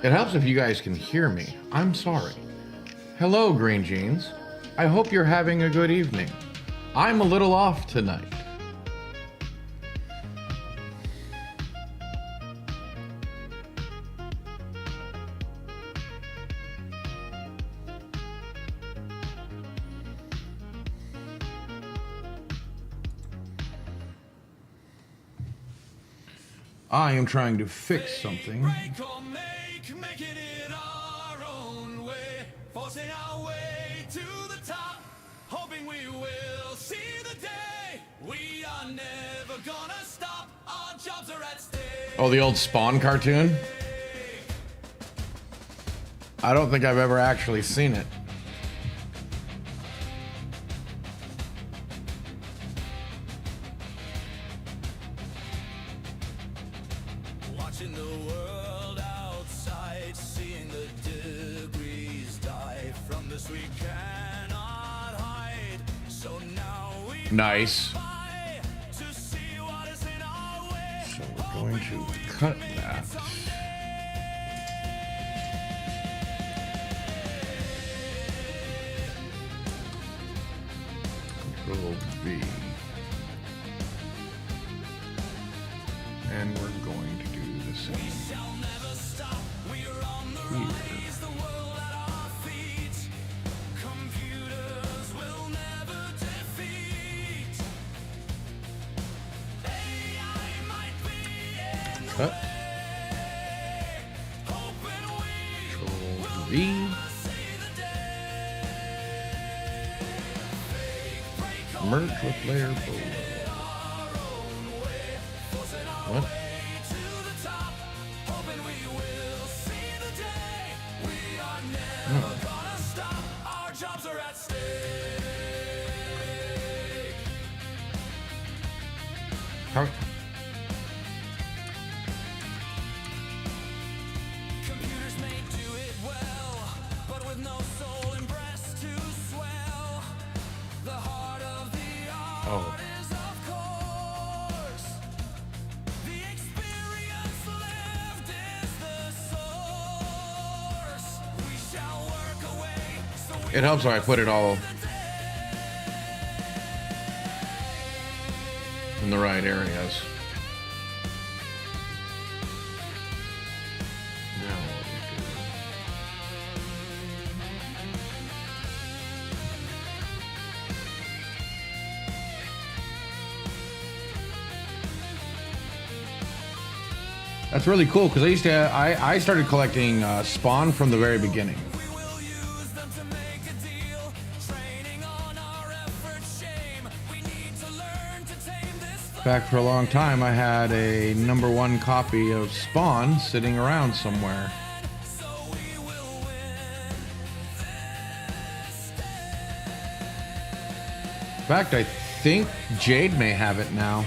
It helps if you guys can hear me. I'm sorry. Hello, Green Jeans. I hope you're having a good evening. I'm a little off tonight. I am trying to fix something. Making it our own way, forcing our way to the top, hoping we will see the day. We are never gonna stop, our jobs are at stake. Oh, the old Spawn cartoon? I don't think I've ever actually seen it. Watching the world outside, seeing the degrees die from this we cannot hide. So now we Nice. fight to see what is in our way. So we're going to cut that. Control V. And we're going to do the same Shall never stop. We're on the here. rise, the world at our feet. Computers will never defeat. AI might be in the Cut. way, hoping we Control V. see the day. Break Merge with layer below. our own way, forcing our What? way to the top, hoping we will see the day. We are never gonna stop, our jobs are at stake. How? Computers may do it well, but with no soul and breast to swell. The heart of the Oh. art is of course. The experience lived is the source. We shall work away so we It helps when I put it all in the right areas. Now what do we do? That's really cool because I started collecting Spawn from the very beginning. we will use them to make a deal. Training on our effort shame. We need to learn to tame this Back for a long time, I had a #1 copy of Spawn sitting around somewhere. so we will win. In fact, I think Jade may have it now.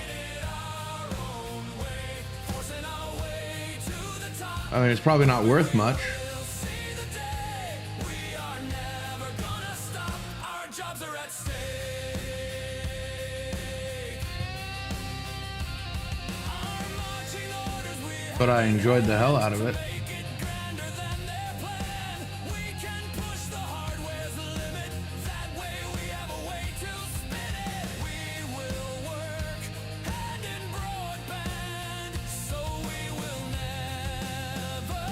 Forcing our way to the top. I mean, it's probably not worth much. We'll see the day. We are never gonna stop. Our jobs are at stake. Our marching orders we But I enjoyed the hell out of it. make it grander than their plan. We can push the hardware's limit. That way we have a way to spin it. We will work hand in broadband, so we will never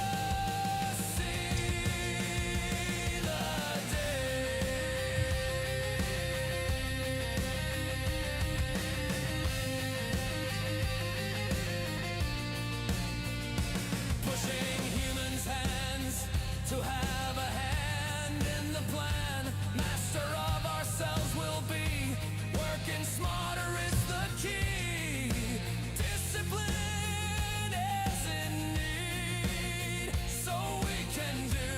see the pushing humans' hands to have a hand in the plan. Master of ourselves will be. Working smarter is the key. Discipline is in need, so we can do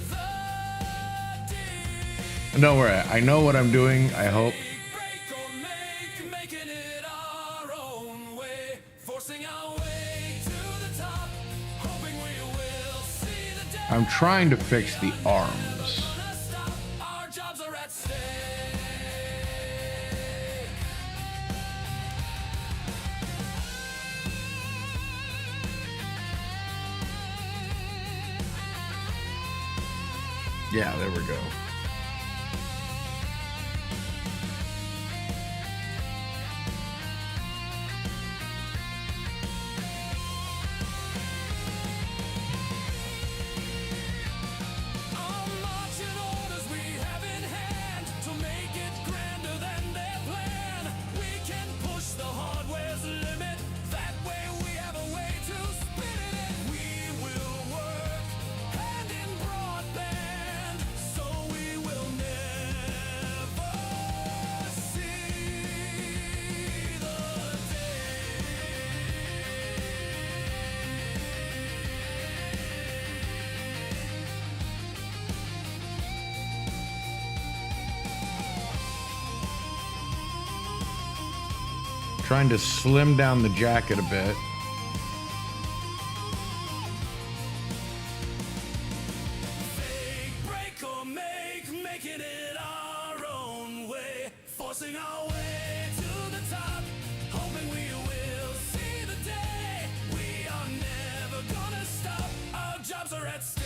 the deed. Don't worry, I know what I'm doing, I hope. Break or make, making it our own way, forcing our way to the top, hoping we will see the day. I'm trying to fix the arms. Gonna stop, our jobs are at stake. Yeah, there we go. Our marching orders we have in hand to make it grander than their plan. We can push the hardware's limit. That way we have a way to spin it. We will work hand in broadband, so we will never see the Trying to slim down the jacket a bit. Fake, break or make, making it our own way, forcing our way to the top, hoping we will see the day. We are never gonna stop, our jobs are at stake.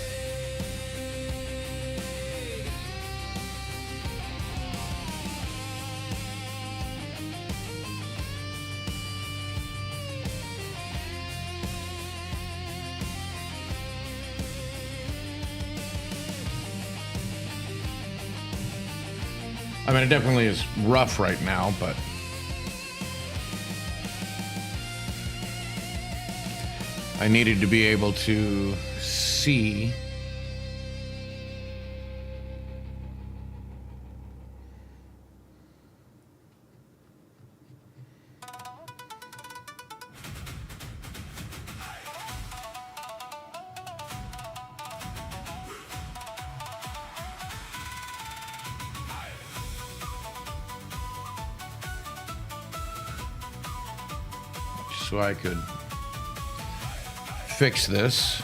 I mean, it definitely is rough right now, but I needed to be able to see. So I could fix this.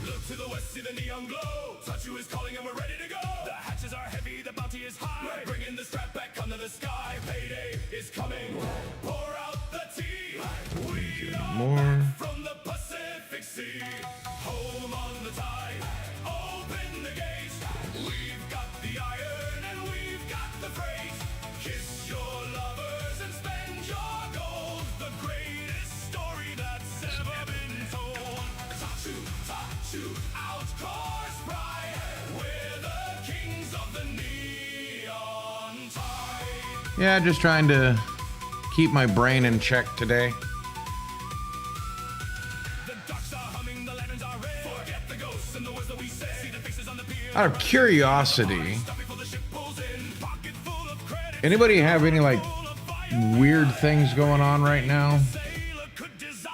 Look to the west, see the neon glow. Tachu is calling and we're ready to go. The hatches are heavy, the bounty is high. Bringing the strap back under the sky. Payday is coming. Pour out the tea. We are More. from the Pacific Sea. Home on the tide. Open the gates. We've got the iron and we've got the freight. Kiss your lovers and spend your gold. The greatest story that's ever been told. Tachu, out course pride. We're the kings of the neon tide. Yeah, just trying to keep my brain in check today. The ducks are humming, the lanterns are red. Forget the ghosts and the words that we say. See the faces on the pier. Out of curiosity, Stop before the ship pulls in. Pocket full of credit. anybody have any like Full of fire. weird things going on right now? Sailor could desire.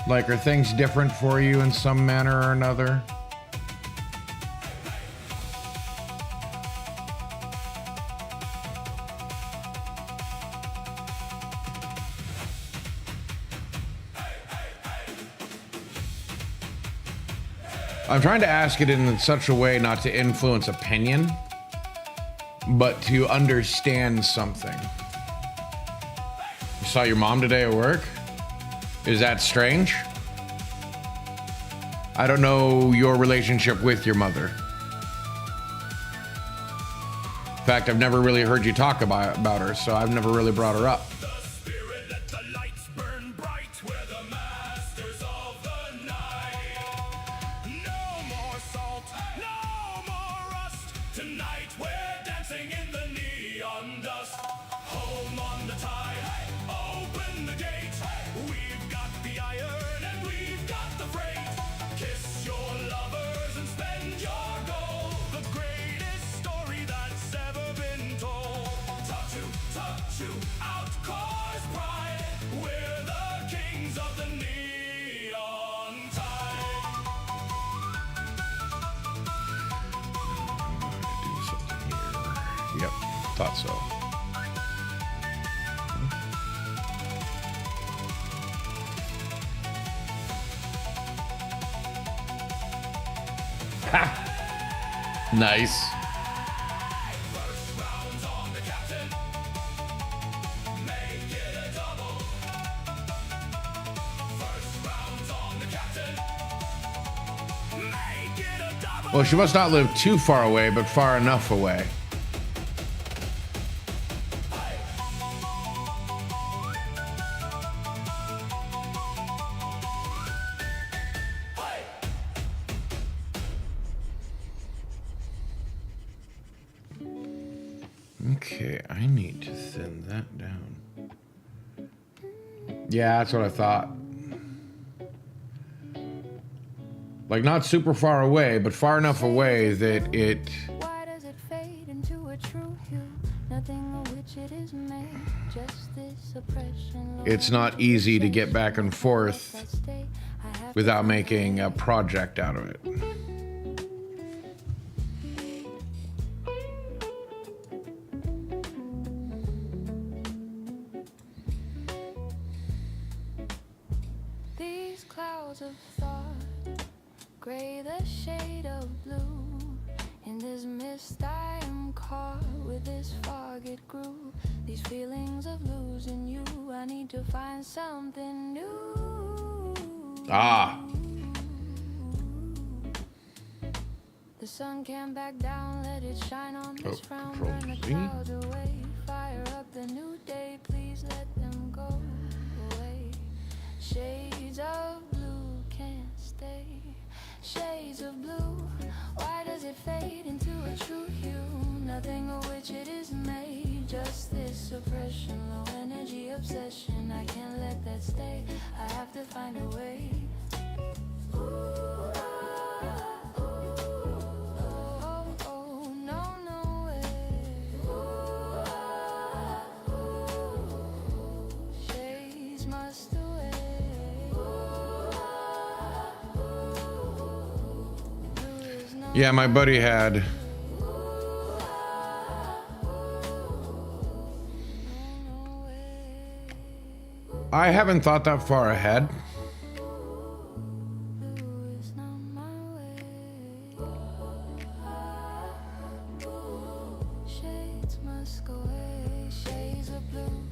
Like, are things different for you in some manner or another? I'm trying to ask it in such a way not to influence opinion, but to understand something. You saw your mom today at work? Is that strange? I don't know your relationship with your mother. In fact, I've never really heard you talk about her, so I've never really brought her up. The spirit, let the lights burn bright. We're the masters of the night. No more salt, no more rust. Tonight we're dancing in the neon dust. Home on the tide, open the gate. We've got the iron and we've got the freight. Kiss your lovers and spend your gold. The greatest story that's ever been told. Tachu, out course pride. We're the kings of the neon tide. Do something here. Yep, thought so. Nice. Well, she must not live too far away, but far enough away. Okay, I need to thin that down. Yeah, that's what I thought. Like, not super far away, but far enough away that it... Why does it fade into a true hue? Nothing of which it is made, just this oppression. It's not easy to get back and forth without making a project out of it. These clouds of thought, gray the shade of blue. In this mist I am caught with this fog it grew. These feelings of losing you, I need to find something new. Ah. The sun came back down, let it shine on this frown. Control Burn the Z. clouds away, fire up the new day. Please let them go away. Shades of blue can't stay. Shades of blue, why does it fade into a true hue? Nothing of which it is made, just this oppression, low energy obsession. I can't let that stay, I have to find a way. Ooh, ah, ooh, oh, oh, no, no way. Ooh, ah, ooh, shades must away. Yeah, my buddy had... I haven't thought that far ahead. Shades must go away, shades of blue.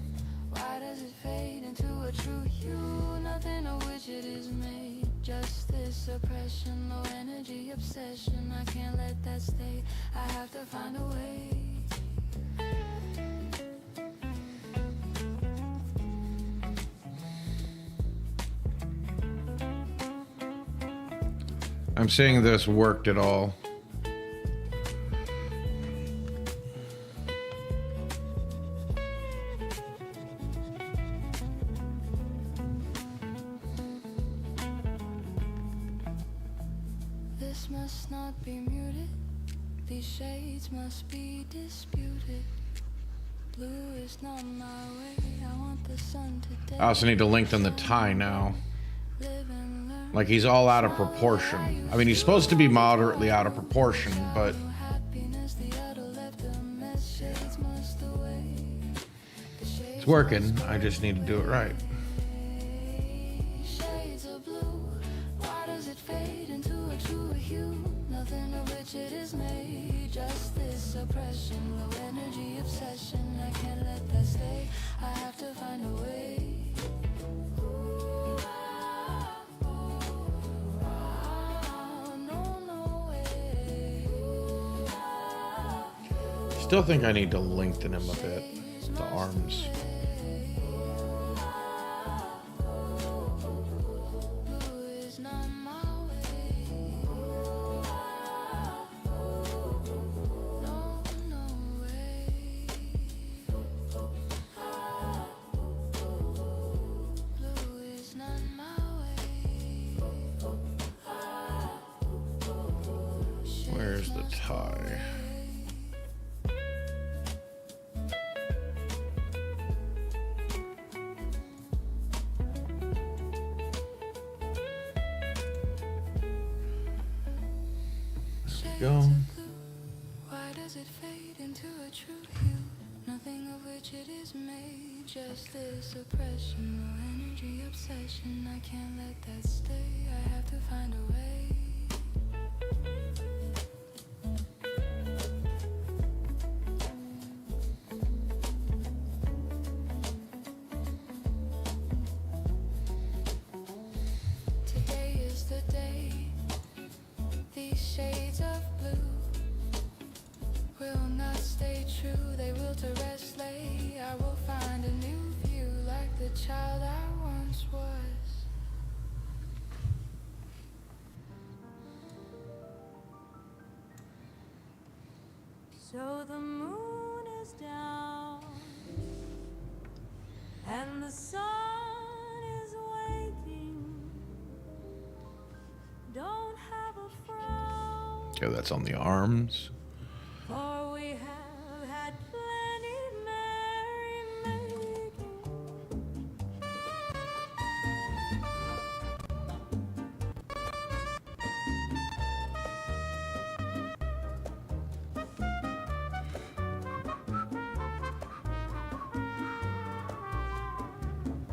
Why does it fade into a true hue? Nothing of which it is made, just this oppression, low energy obsession. I can't let that stay, I have to find a way. I'm saying this worked at all. This must not be muted, these shades must be disputed. Blue is not my way, I want the sun to I also need to lengthen the tie now. live and learn. Like, he's all out of proportion. I mean, he's supposed to be moderately out of proportion, but Happiness, the other left a mess, shades must away. The shades it's working. I just need to do it right. Shades of blue, why does it fade into a true hue? Nothing of which it is made, just this oppression, low energy obsession. I can't let that stay, I have to find a way. Ooh, ah, ooh, ah, no, no way. Ooh, ah, Still think I need to lengthen him a bit. The arms. blue is not my way. No, no way. Blue is not my way. Where's the tie? Go. Why does it fade into a true hue? Nothing of which it is made, just this oppression, low energy obsession. I can't let that stay, I have to find a way. true, they will to rest lay. I will find a new view like the child I once was. So the moon is down and the sun is waking. Don't have a frown, Okay, that's on the arms. for we have had plenty merrymaking.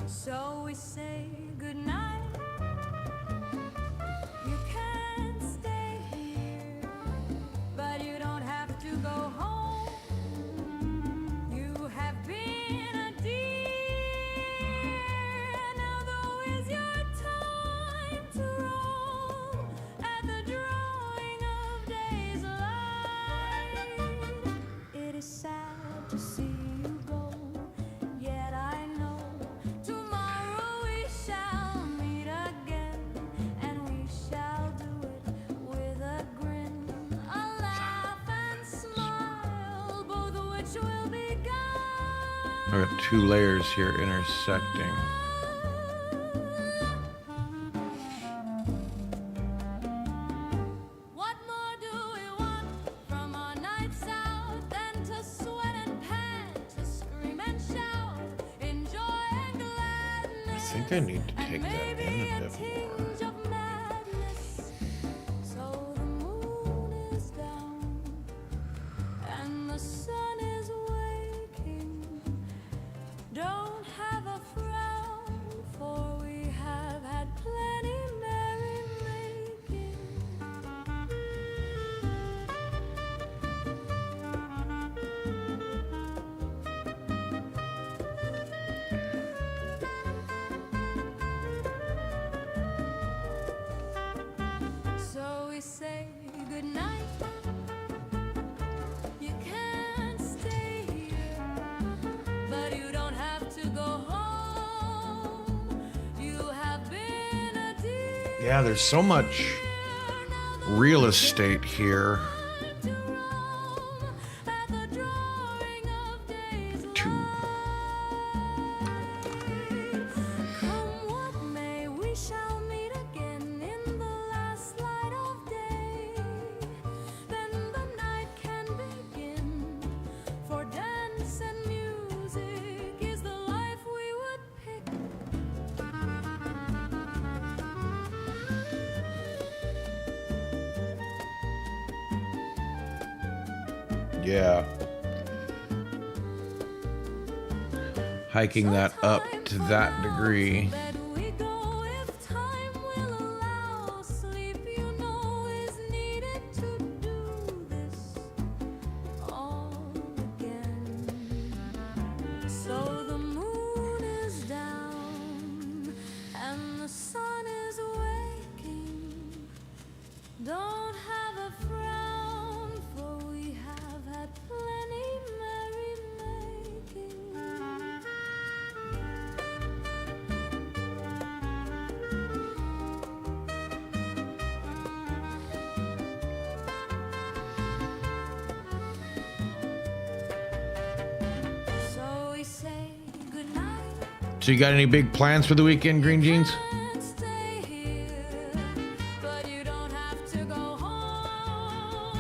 So we say goodnight. You can stay here, but you don't have to go home. You have been a dear. Now though is your time to roam at the drawing of day's light. It is sad to see you go, yet I know tomorrow we shall meet again, and we shall do it with a grin, a laugh and smile, both of which will be gone. I got two layers here intersecting. What more do we want from our nights out than to sweat and pant, to scream and shout, enjoy and I gladness? think I need to take that Maybe in a a bit more. tinge of madness. So the moon is down and the sun is waking. Don't have a frown, for we have had plenty merrymaking. So we say goodnight. You can stay here, but you don't have to go home. You have been a dear. Yeah, there's so much real estate here. To roam at the drawing of day's To Come what may, we shall meet again in the last light of day. Then the night can begin, for dance and music is the life we would pick. yeah. Hiking that up to that degree. Let we go if time will allow. Sleep, you know, is needed to do this all again. So the moon is down and the sun is waking. Don't have a frown, for we have had plenty merrymaking. So we say goodnight. So you got any big plans for the weekend, Green Jeans? Can't stay here, but you don't have to go home.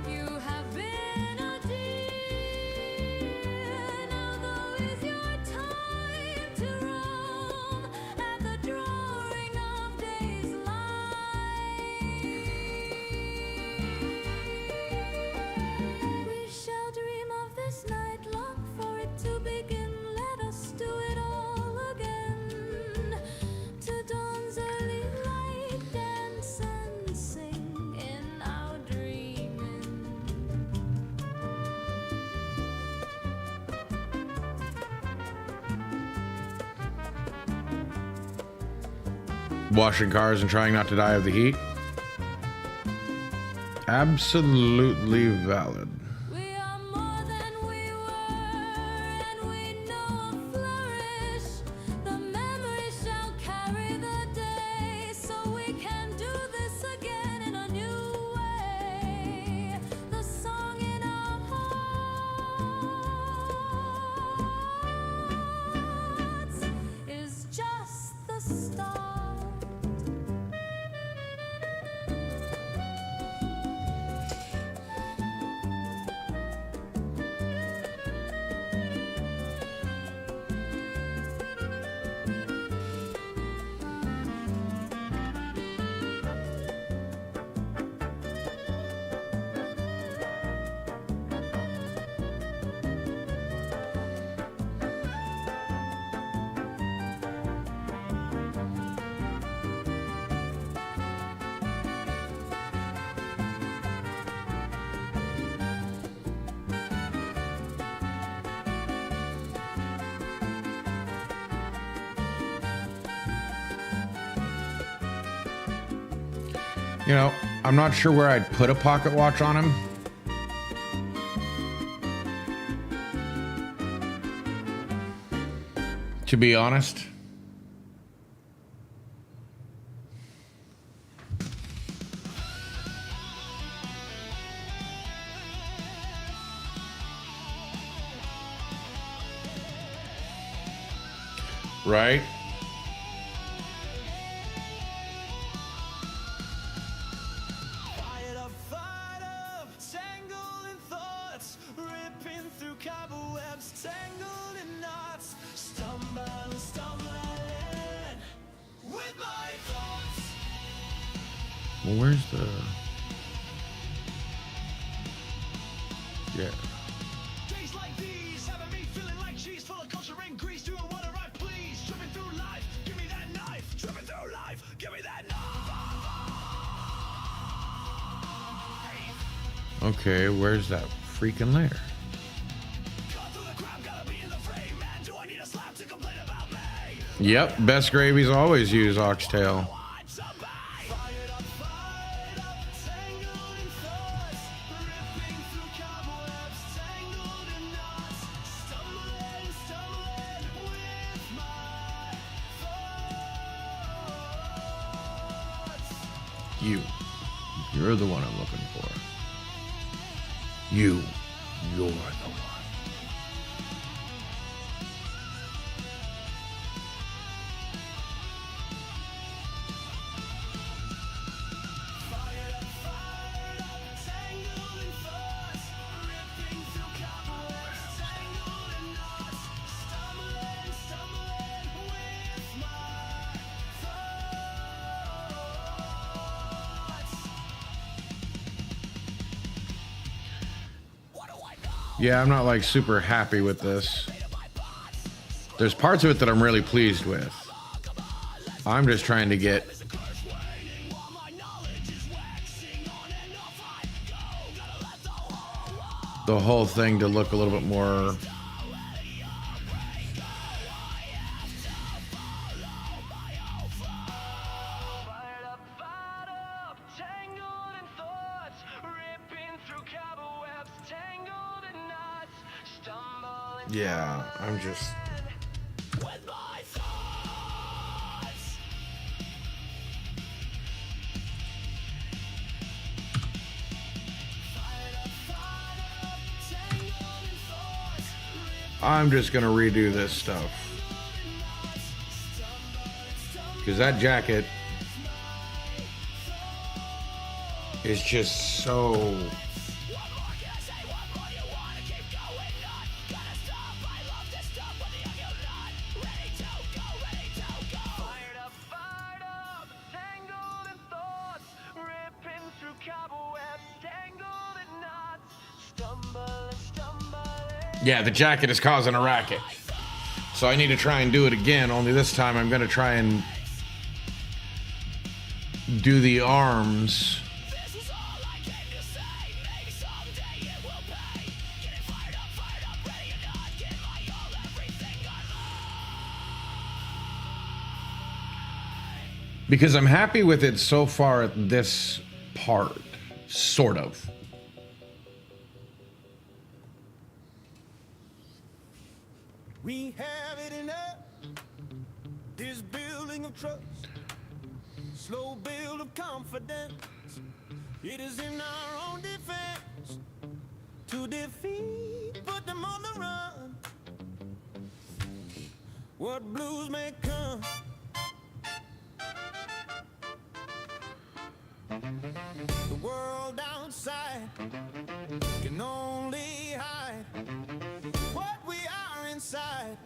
You have been a dear. Now though is your time to roam at the drawing of day's light. We shall dream of this night, long for it to begin. Let us do it all again. To dawn's early light, dance and sing in our dreaming. Washing cars and trying not to die of the heat? Absolutely valid. We are more than You know, I'm not sure where I'd put a pocket watch on him. To be honest. Right? Fired up, tangled in thoughts, ripping through cobwebs, tangled in knots, stumbling with my thoughts. Well, where's the... Yeah. Days like these, having me feeling like cheese, full of culture and grease, doing whatever I please, tripping through life, give me that knife, tripping through life, give me that knife. Okay, where's that freaking lair? Cut through the crowd, gotta be in the frame, man, do I need a slap to complain about me? Yep, best gravies always use oxtail. Want somebody? Fired up, tangled in thoughts, ripping through cobwebs, tangled in knots, stumbling with my thoughts. You're the one I'm looking for. You're the one. Tangled in thoughts, ripping through cobwebs, tangled in knots, stumbling with my thoughts. What do I know? Yeah, I'm not like super happy with this. There's parts of it that I'm really pleased with. I'm just trying to get the whole thing to look a little bit more. Fired up, tangled in thoughts, ripping through cobwebs, tangled in knots, stumbling Yeah, I'm just. with my thoughts. Tangled in thoughts, I'm just gonna redo this stuff. Because that jacket is just so. fired up, tangled in thoughts, ripping through cobwebs, tangled in knots, stumbling. Yeah, the jacket is causing a racket. So I need to try and do it again, only this time I'm gonna try and do the arms. This is all I came to say. Maybe someday it will pay. Getting fired up, ready or not. Give my all, everything I Because I'm happy with it so far at this part. Sort of. We have it in us, this building of trust, slow build of confidence. It is in our own defense to defeat, put them on the run. What blues may come, the world outside can only hide what we are inside.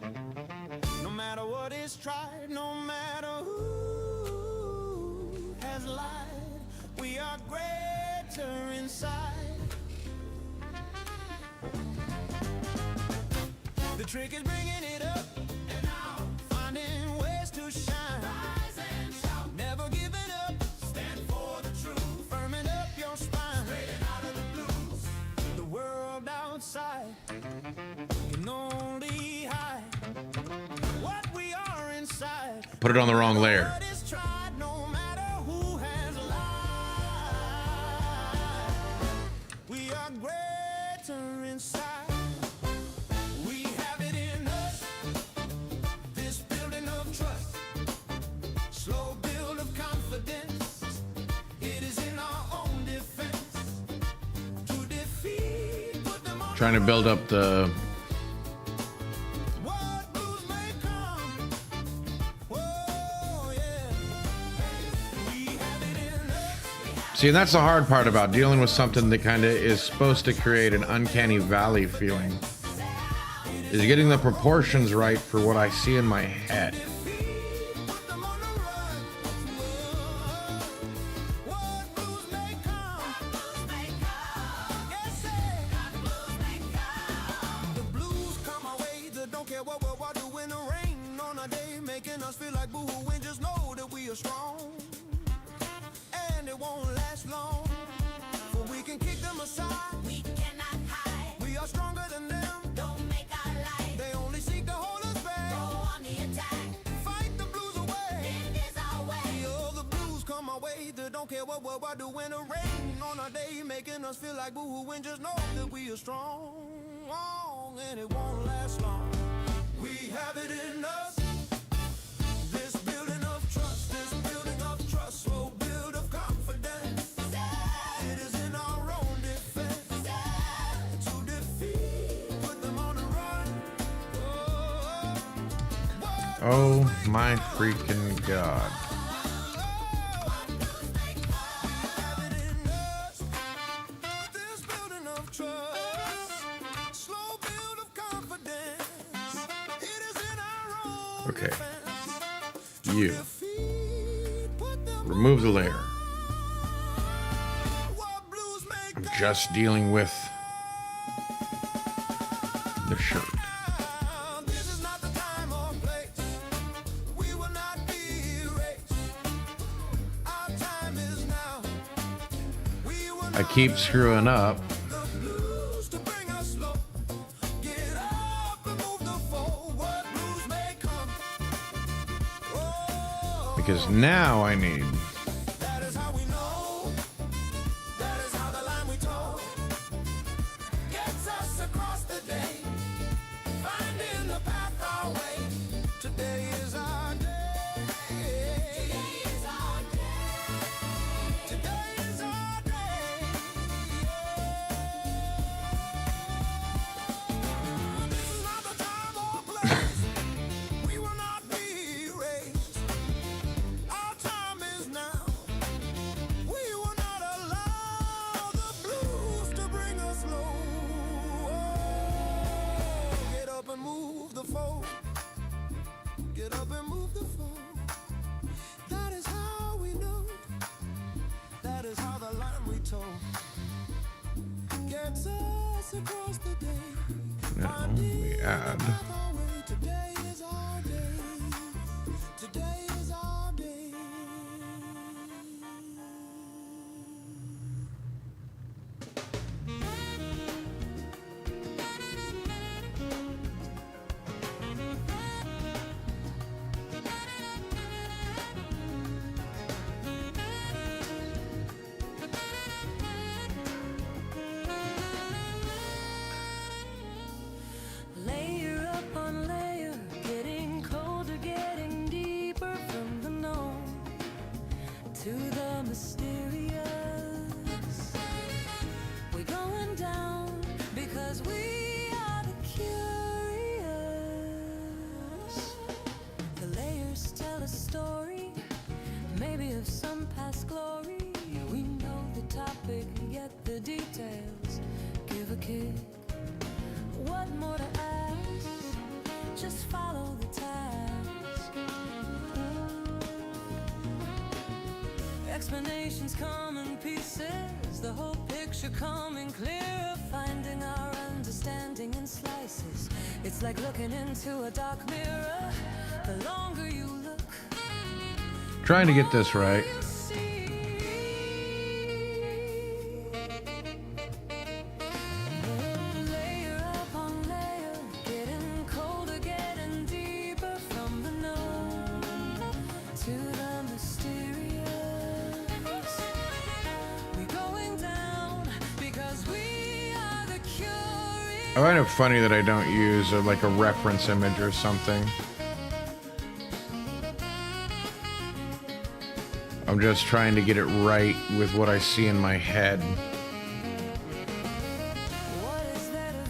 No matter what is tried, no matter who has lied, we are greater inside. The trick is bringing it up and out, finding ways to shine. Rise and shout, never giving up. Stand for the truth, firming up your spine. Straighten out of the blues. The world outside can only hide what we are inside. Put it on the wrong layer. What is tried, no matter who has lied. Trying to build up the. What blues may come. Whoa, yeah. We have it in us. See, and that's the hard part about dealing with something that kind of is supposed to create an uncanny valley feeling. Is getting the proportions right for what I see in my head. Put them on the run. What blues may come. Yes, the blues come our way. They don't care what we're doing. The rain on a day, making us feel like boo-hooing. Just know that we are strong, and it won't last long. For we can kick them aside. We cannot hide. We are stronger than them. Don't make our life They only seek to hold us back. go on the attack. Fight the blues away. It is our way. Oh, the blues come our way. They don't care what we're doing. The rain on our day, making us feel like boo-hooing. Just know that we are strong, and it won't last long. We have it in us. This building of trust, this building of trust, will build of confidence. It is in our own defense to defeat, put them on the run. Oh, Oh my freaking god. have it in us. This building of trust, slow build of confidence. It is in our own Okay. defense. You. Defeat, put them Remove the layer. what blues make I'm just dealing with the shirt. This is not the time or place. We will not be erased. Our time is now. We will I not keep screwing up the blues to bring us low. Get up and move the forward. Blues may come. Oh, because now I need. that is how we know. That is how the line we told gets us across the day. Finding the path our way. Today is our day. Today is our day. Today is our day. This is not the time or place. We will not be erased. Our time is now. We will not allow the blues to bring us low. Oh, get up and move the foe. Get up and move the foe. That is how we know. That is how the line we told gets us across the day. No, we add. Our way. Today is our day. Today is our day. Layer upon layer, getting colder, getting deeper from the known to the mysterious. We're going down because we are the curious. The layers tell a story, maybe of some past glory. We know the topic, yet the details give a kick. What more to ask? Just follow the task. Explanations come in pieces, the whole picture coming clearer, finding our understanding in slices. It's like looking into a dark mirror. The longer you look, Trying to get this right. you see. Layer upon layer, getting colder, getting deeper from the known to the mysterious. We're going down because we are the curious. I find it funny that I don't use like a reference image or something. I'm just trying to get it right with what I see in my head. What is there to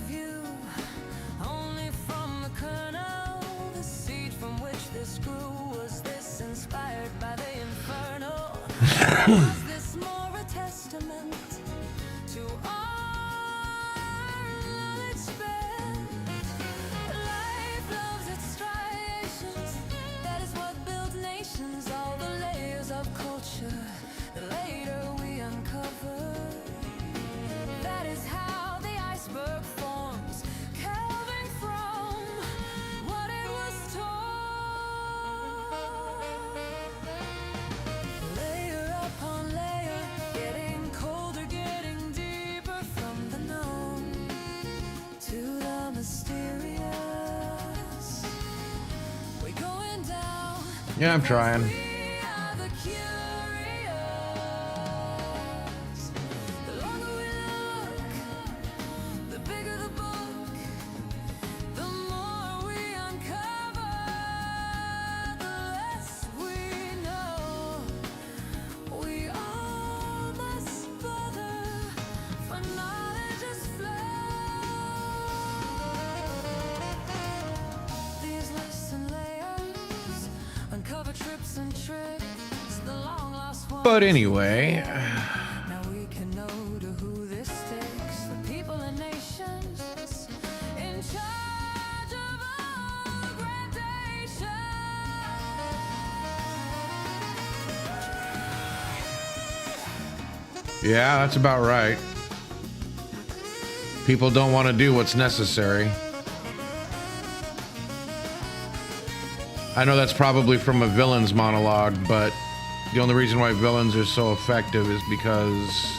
Was this more a testament to our knowledge spent? Life loves its striations. That is what builds nations. All the layers of culture that later we uncover. That is how the iceberg forms, calving from what it was told. Layer upon layer, getting colder, getting deeper from the known to the mysterious. We're going down. Yeah, I'm trying. We are the curious. The longer we look, the bigger the book, the more we uncover, the less we know. We all must bother, for knowledge is flow. These lesson layers uncover trips and tricks, the long lost ones. But anyway, Now we can know to who this sticks. The people and nations in charge of all gradation. yeah, that's about right. People don't want to do what's necessary. I know that's probably from a villain's monologue, but the only reason why villains are so effective is because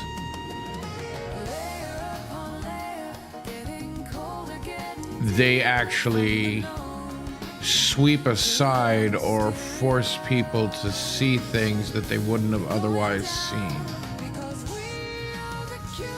Layer upon layer, getting colder, getting they actually sweep aside or force people to see things that they wouldn't have otherwise seen. because we are the curious.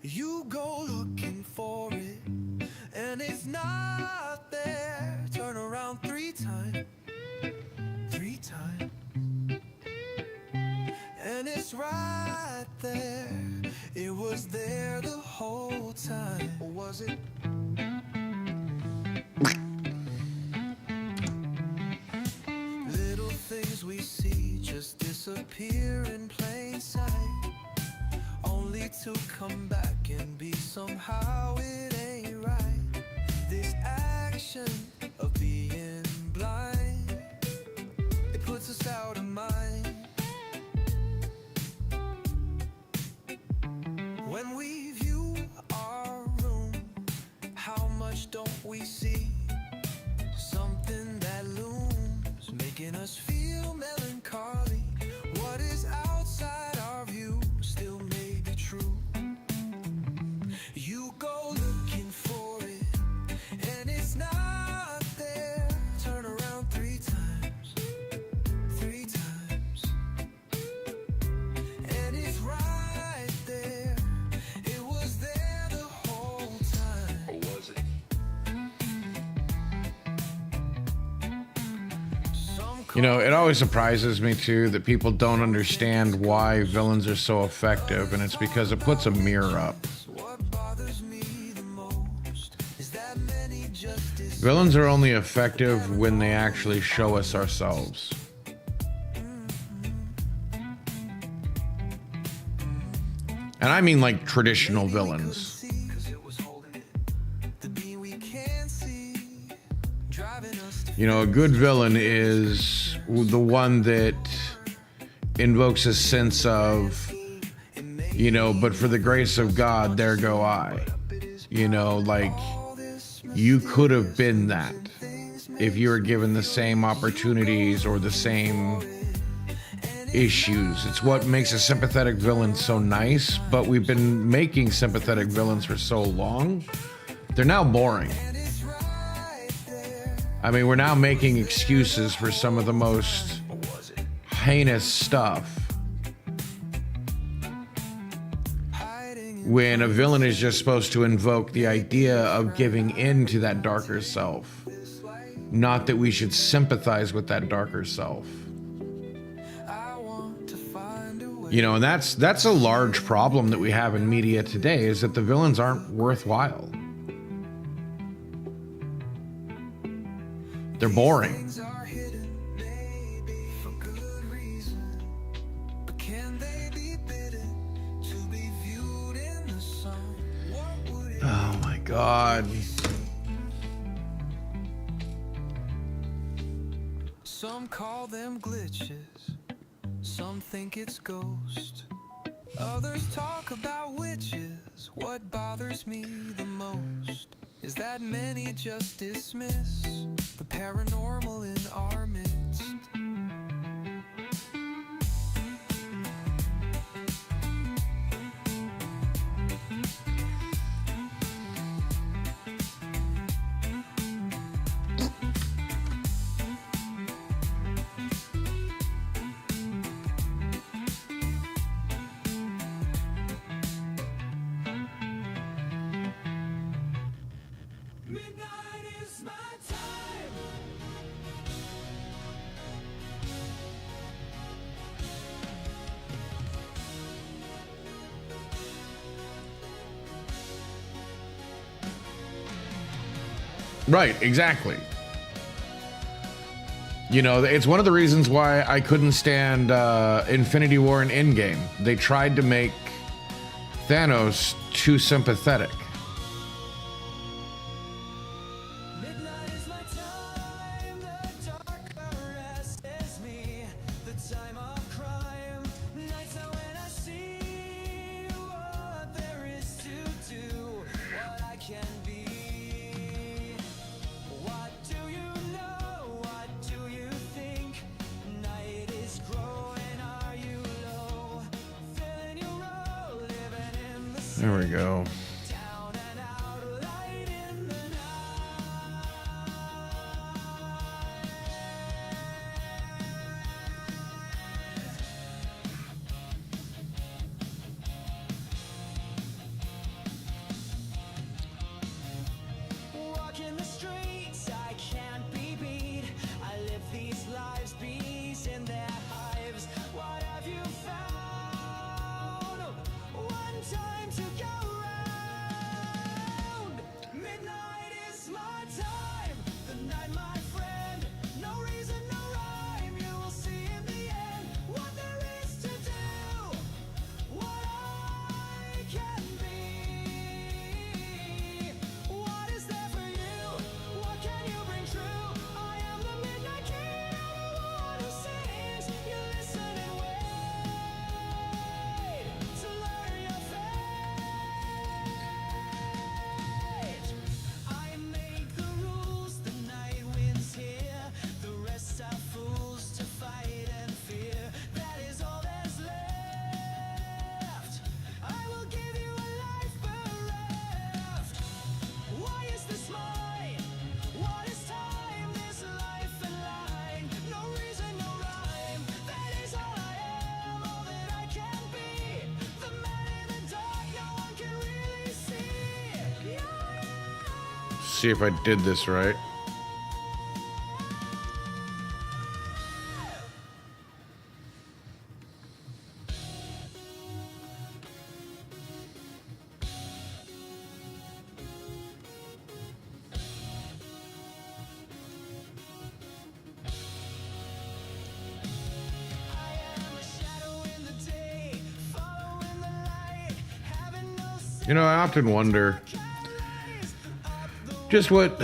You go looking for it, and it's not there. Turn around 3 times, 3 times, and it's right there. It was there the whole time. Or was it? Little things we see just disappear in plain sight, only to come back and be somehow it ain't right. This action of being blind, it puts us out of mind. When we view our room, how much don't we see? Something that looms, making us feel melancholy. What is outside our view still may be true. You go looking for it, and it's not there. Turn around 3 times, 3 times, and it's right there. It was there the whole time. Or was it? You know, it always surprises me too that people don't understand why villains are so effective, and it's because it puts a mirror up. What bothers me the most is that many just as Villains are only effective when they actually show us ourselves. And I mean like traditional villains. see, 'cause it was holding it. The being we can't see, driving us to You know, a good villain is the one that invokes a sense of, you know, but for the grace of God, there go I. You know, like, you could have been that if you were given the same opportunities or the same issues. It's what makes a sympathetic villain so nice, but we've been making sympathetic villains for so long, they're now boring. and it's right there. I mean, we're now making excuses for some of the most heinous stuff when a villain is just supposed to invoke the idea of giving in to that darker self, not that we should sympathize with that darker self. You know, and that's a large problem that we have in media today, is that the villains aren't worthwhile. They're boring. Oh my God. Some call them glitches, some think it's ghost. Others talk about witches. What bothers me the most is that many just dismiss the paranormal in our midst. Midnight is my time. Right, exactly. You know, it's one of the reasons why I couldn't stand Infinity War and Endgame. They tried to make Thanos too sympathetic. Midnight is my time. The dark harasses me. The time of crime. Nights are when I see what there is to do. What I can be. What do you know? What do you think? Night is growing. Are you low? Filling your role, living in the There we go. down and out, light in the walking the streets, I can't be beat. I live these lives, bees in their hives. What have you found? One time to go round. Midnight is my time. The night, my friend. No reason, no rhyme. You will see in the end what there is to do. What I can be. What is there for you? What can you bring true? I am the midnight king. I'm the one who sings. You listen and wait to learn your fate. I make the rules. The night wins here. The rest are fools to fight and fear. That is all there's left. I will give you a life bereft. Why is this mine? What is time? This life and line. No reason, no rhyme. That is all I am, all that I can be. The man in the dark, no one can really see. See if I did this right. I am a shadow in the day, following the light, having no You know, I often wonder just what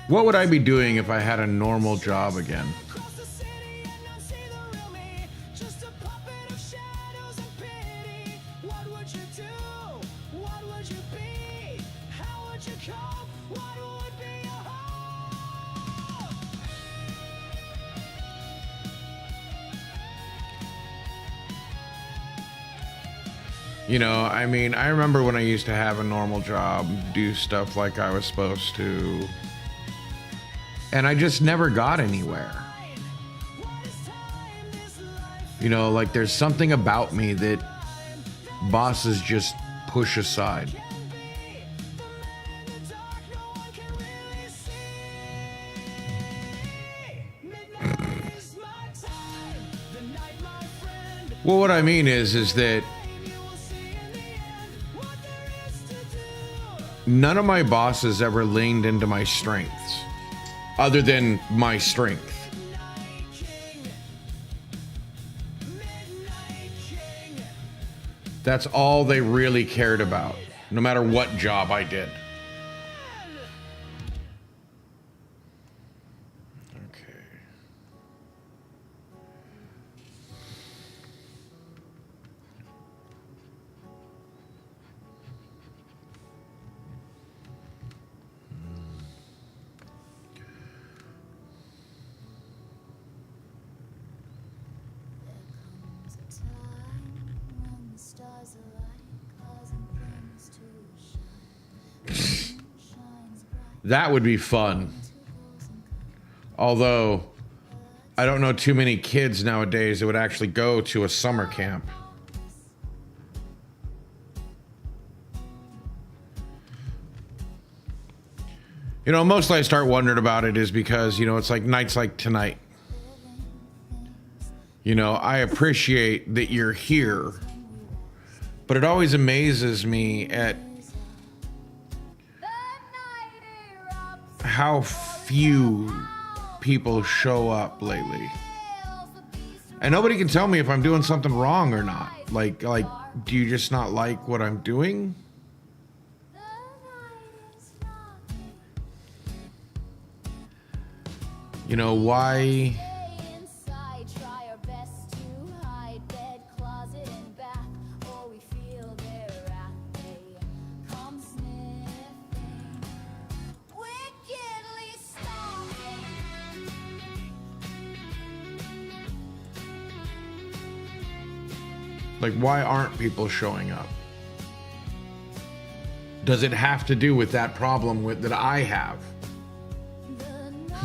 would I be doing if I had a normal job again? across the city and not see the real me. Just a puppet of shadows and pity. What would you do? What would you be? How would you cope? What would be your hope? You know, I mean, I remember when I used to have a normal job, do stuff like I was supposed to, and I just never got anywhere. You know, like there's something about me that bosses just push aside. Well, what I mean is that none of my bosses ever leaned into my strengths, other than my strength. That's all they really cared about, no matter what job I did. Okay. When the stars align, causing things to shine. Shines bright. That would be fun. Although, I don't know too many kids nowadays that would actually go to a summer camp. You know, mostly I start wondering about it is because, you know, it's like nights like tonight. You know, I appreciate that you're here, but it always amazes me at how few people show up lately. And nobody can tell me if I'm doing something wrong or not. Like, do you just not like what I'm doing? You know, why? Inside, try our best to hide bed, closet, and bath, or we feel their wrath. They come sniffing, wickedly stalking. Like, why aren't people showing up? Does it have to do with that problem that I have?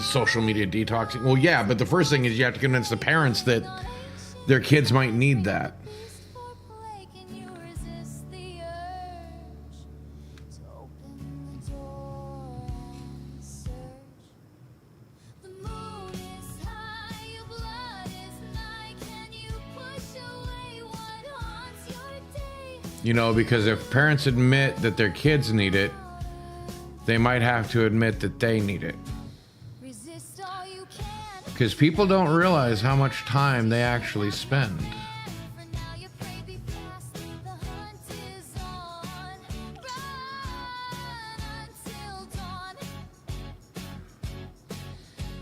Social media detoxing. Well, yeah, but the first thing is you have to convince the parents that their kids might need that. For plague, and you resist the urge to open the door and search. The moon is high, your blood is nigh. Can you push away what haunts your day? You know, because if parents admit that their kids need it, they might have to admit that they need it. Resist all you can. Because people don't realize how much time they actually spend. For now your prey be past, the hunt is on. Run until dawn.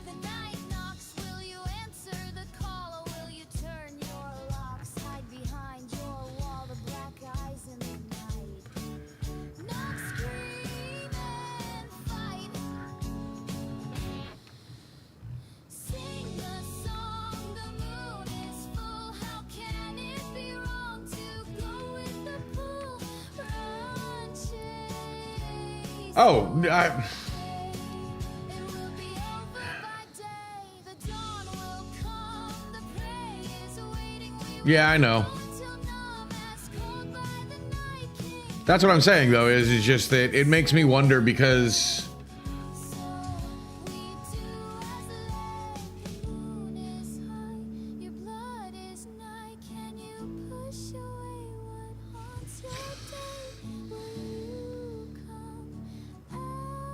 The night knocks, will you answer the call, or will you turn your locks? Hide behind your wall, the black eyes in the night. Knock, scream, and fight. Sing the song, the moon is full. How can it be wrong to go with the pull? Run, chase. Oh, It will be over by day. The dawn will come. The prey is waiting. We yeah, I know. till numb as cold by the night king. That's what I'm saying, though, is just that it makes me wonder because, So we do as led. The moon is high. Your blood is nigh. Can you push away what haunts your day? Will you come out now?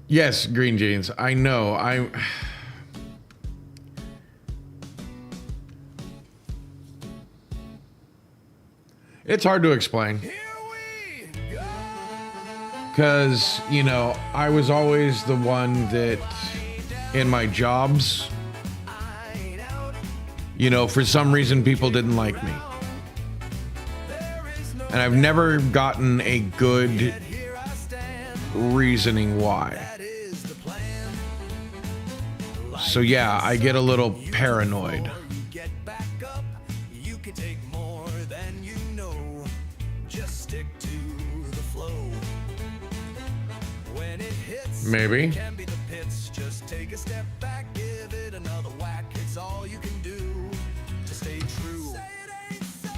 yes, Green Jeans, I know. It's hard to explain. Because, you know, I was always the one that in my jobs, you know, for some reason people didn't like me. And I've never gotten a good reasoning why. So yeah, I get a little paranoid. Get back up, you can take more than you Maybe. Can be the pits, just take a step back, give it another whack. It's all you can do to stay true. Say it ain't so.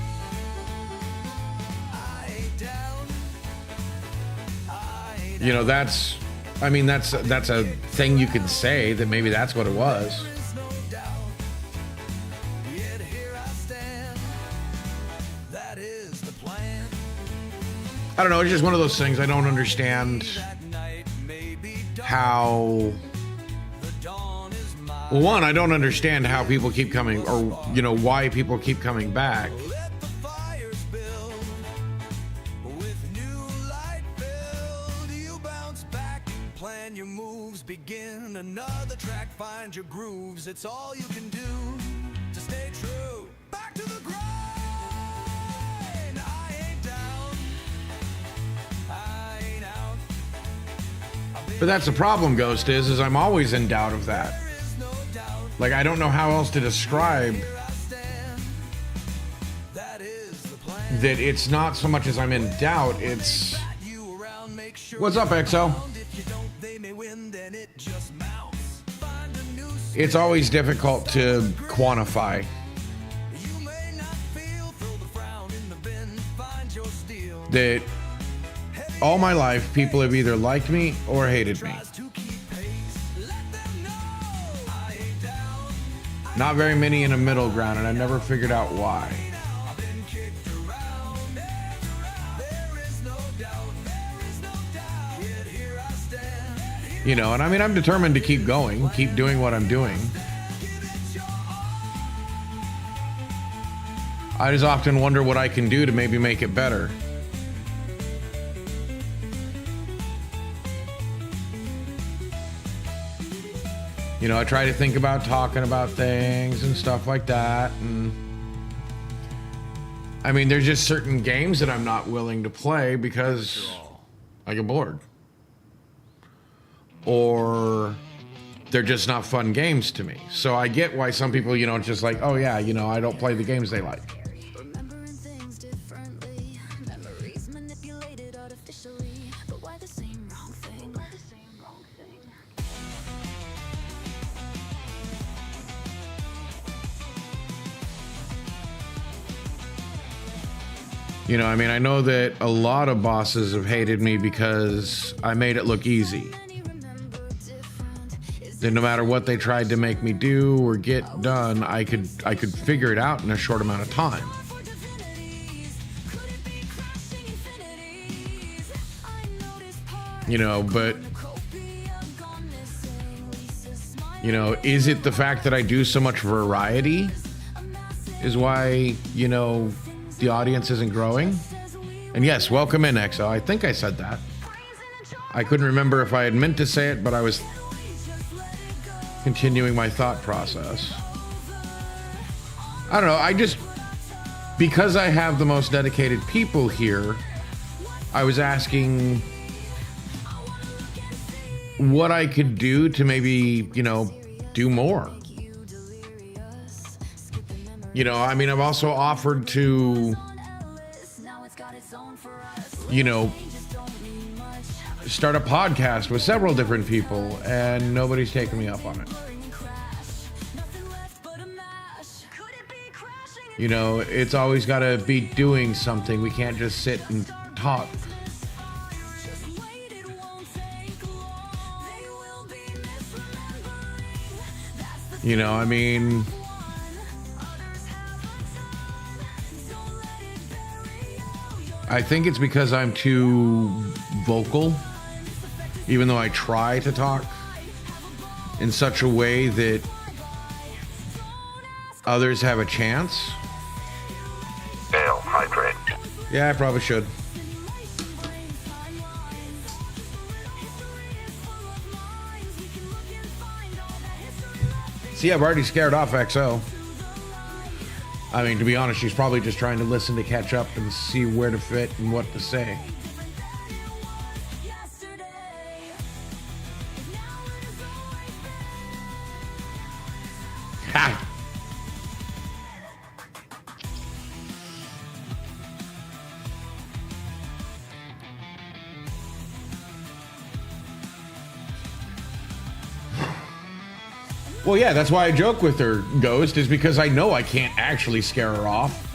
I ain't down. I ain't You know, that's a thing you could say that maybe that's what it was. There is no doubt. Yet here I stand. That is the plan. I don't know, it's just one of those things I don't understand That night may be dark. how. The dawn is mine. Well, one, I don't understand how people keep coming, or why people keep coming back. Let the fires build. With new light filled, you bounce back and plan your moves. Begin another track, find your grooves. It's all you can do to stay true. Back to the grind. I ain't down. I ain't out. But that's the problem, Ghost, is I'm always in doubt of that. There is no doubt. Like, I don't know how else to describe Here I stand. That is the plan. that it's not so much as I'm in doubt, it's... You around, make sure What's up, XO? if you don't, they may win, then it just mounts. Find a new It's always difficult to quantify. you may not feel, throw the frown in the bin, find your steel. That all my life, people have either liked me or hated me. Tries to keep pace. Let them know I ain't down. Not very many in a middle ground, and I never figured out why. I've been kicked around and around. There is no doubt, there is no doubt. Yet here I stand. You know, and I mean, I'm determined to keep going, keep doing what I'm doing. Give it your all. I just often wonder what I can do to maybe make it better. You know, I try to think about talking about things and stuff like that. And I mean, there's just certain games that I'm not willing to play because I get bored. Or they're just not fun games to me. So I get why some people, it's just like, oh yeah, I don't play the games they like. Remembering things differently. Memories manipulated artificially. But why the same wrong thing? Why the same wrong thing? I mean, I know that a lot of bosses have hated me because I made it look easy. Many remember different. Is That no matter what they tried to make me do or get done, I could figure it out in a short amount of time. for divinities? Could it be crashing infinities? I noticed part But cornucopia gone missing. Lisa smiled. is it the fact that I do so much variety A massive is why, the audience isn't growing? And yes, welcome in, XO. I think I said that. I couldn't remember if I had meant to say it, but I was continuing my thought process. I don't know. Because I have the most dedicated people here, I was asking what I could do to maybe, do more. I mean, I've also offered to, Now it's got its own for us. Just don't mean much. start a podcast with several different people, and nobody's taken me up on it. Nothing left but a mash. Could it be crashing? It's always got to be doing something. We can't just sit and talk. Just wait, it won't take long. They will be misremembering. That's the I mean, don't let it bury you. I think it's because I'm too vocal, even though I try to talk in such a way that others have a chance. Ale, hydrate. Yeah, I probably should. See, I've already scared off XO. I mean, to be honest, she's probably just trying to listen to catch up and see where to fit and what to say. Yesterday. Now is always Ha! Well, yeah, that's why I joke with her, Ghost, is because I know I can't actually scare her off.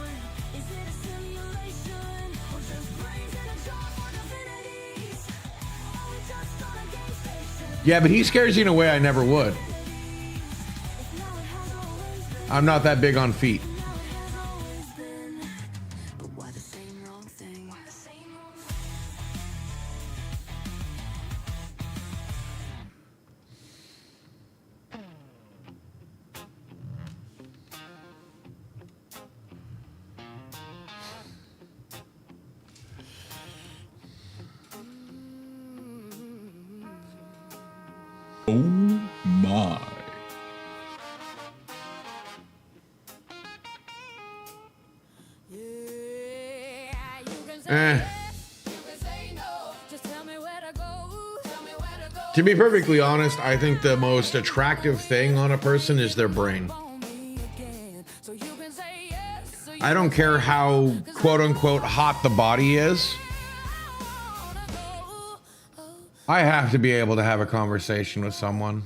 Yeah, but he scares you in a way I never would. I'm not that big on feet. My. To be perfectly honest, I think the most attractive thing on a person is their brain. I don't care how quote unquote hot the body is. I have to be able to have a conversation with someone.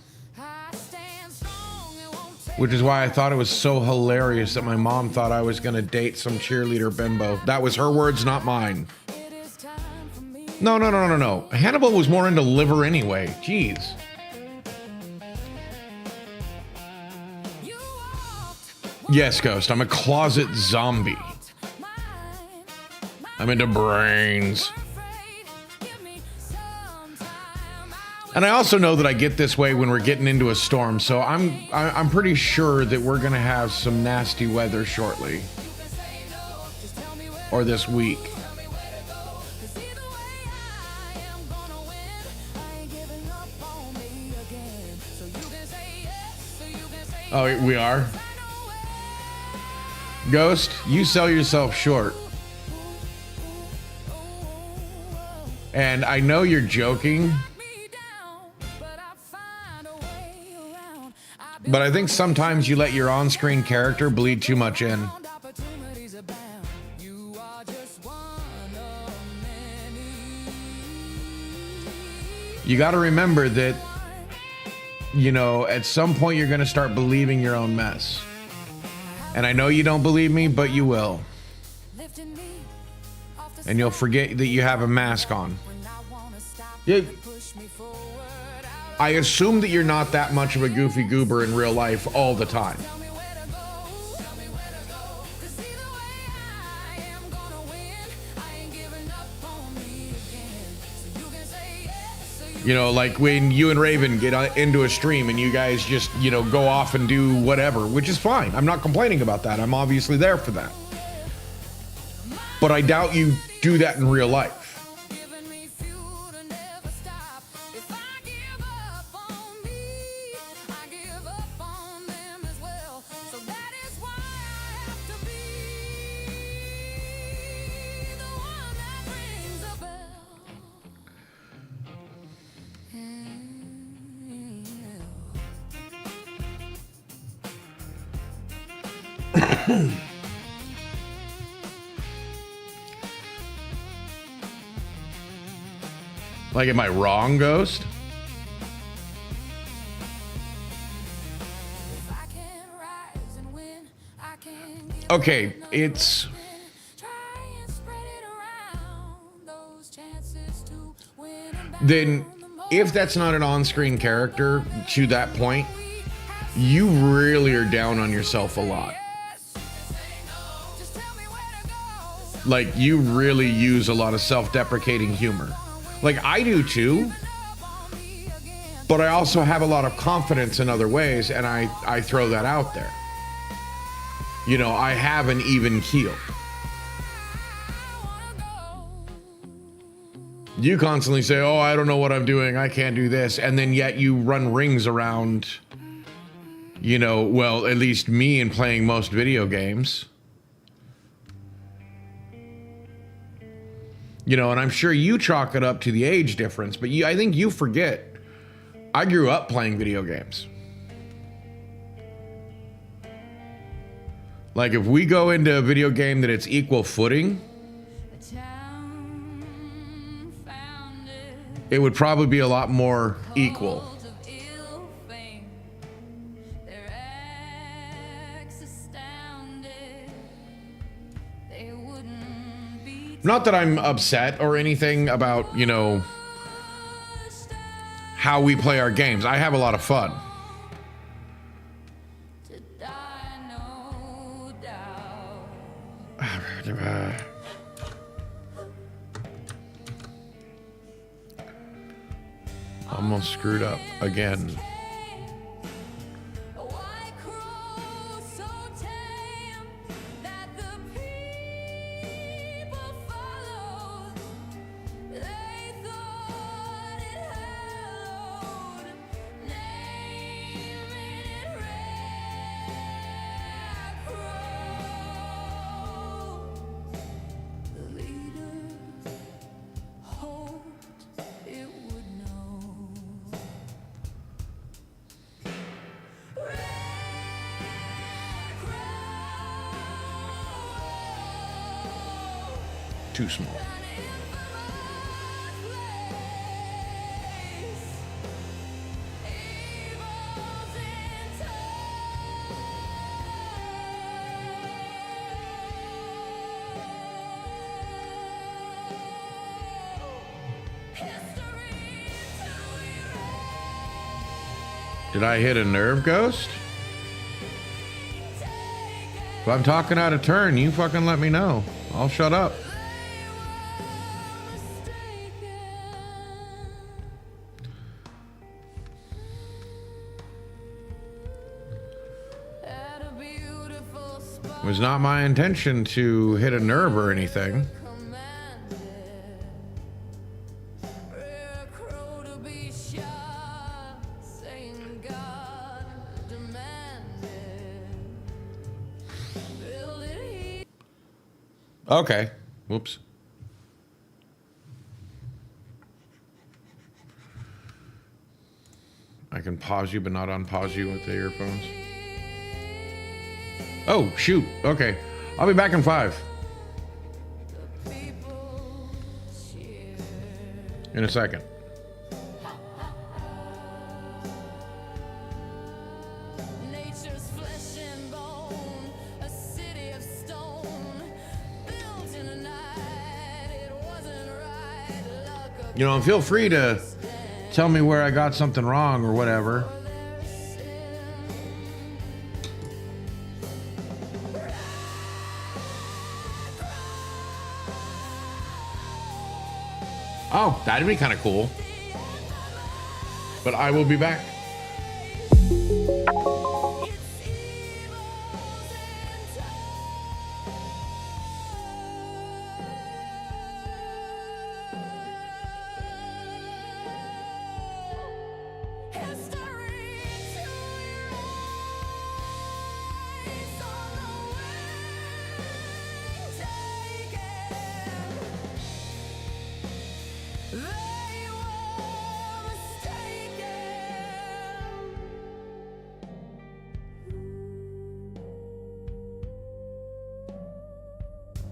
Which is why I thought it was so hilarious that my mom thought I was going to date some cheerleader bimbo. That was her words, not mine. No. Hannibal was more into liver anyway. Jeez. Yes, Ghost, I'm a closet zombie. I'm into brains. And I also know that I get this way when we're getting into a storm, so I'm pretty sure that we're gonna have some nasty weather shortly. Or this week. Oh, we are? Ghost, you sell yourself short. And I know you're joking, but I think sometimes you let your on-screen character bleed too much in. You got to remember that, you know, at some point you're going to start believing your own mess. And I know you don't believe me, but you will. And you'll forget that you have a mask on. I assume that you're not that much of a goofy goober in real life all the time. You know, like when you and Raven get into a stream and you guys just, you know, go off and do whatever, which is fine. I'm not complaining about that. I'm obviously there for that. But I doubt you do that in real life. Like, am I wrong, Ghost? Okay, it's... Then, if that's not an on-screen character to that point, you really are down on yourself a lot. Like, you really use a lot of self-deprecating humor. Like, I do too, but I also have a lot of confidence in other ways, and I throw that out there. You know, I have an even keel. You constantly say, oh, I don't know what I'm doing, I can't do this, and then yet you run rings around, you know, well, at least me in playing most video games. You know, and I'm sure you chalk it up to the age difference, but I think you forget. I grew up playing video games. Like, if we go into a video game that it's equal footing, it would probably be a lot more equal. they wouldn't be Not that I'm upset or anything about, you know, how we play our games. I have a lot of fun. to die, no doubt. Almost screwed up again. Why crow so tame that the people followed? They thought it hallowed, naming it Red Crow. The leader hoped it would know. Too small. Did I hit a nerve ghost? If I'm talking out of turn, you fucking let me know. I'll shut up. It was not my intention to hit a nerve or anything. Okay. Whoops. I can pause you, but not unpause you with the earphones. Oh, shoot. Okay. I'll be back in 5. In a second. Nature's flesh and bone, a city of stone, built in a night. It wasn't right. Luck of You know, feel free to tell me where I got something wrong or whatever. their sin. Oh, that'd be kind of cool. But I will be back.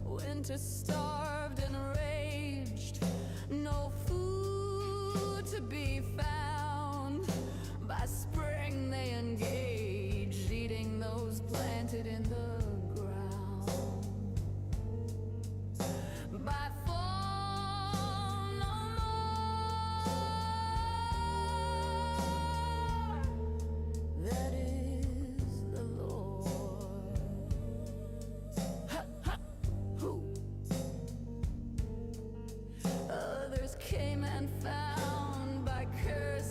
Winter starved and raged, no food to be found. By spring they engaged, eating those planted in the ground. By fall no more. That is the Lord. Who? Others came and found by curse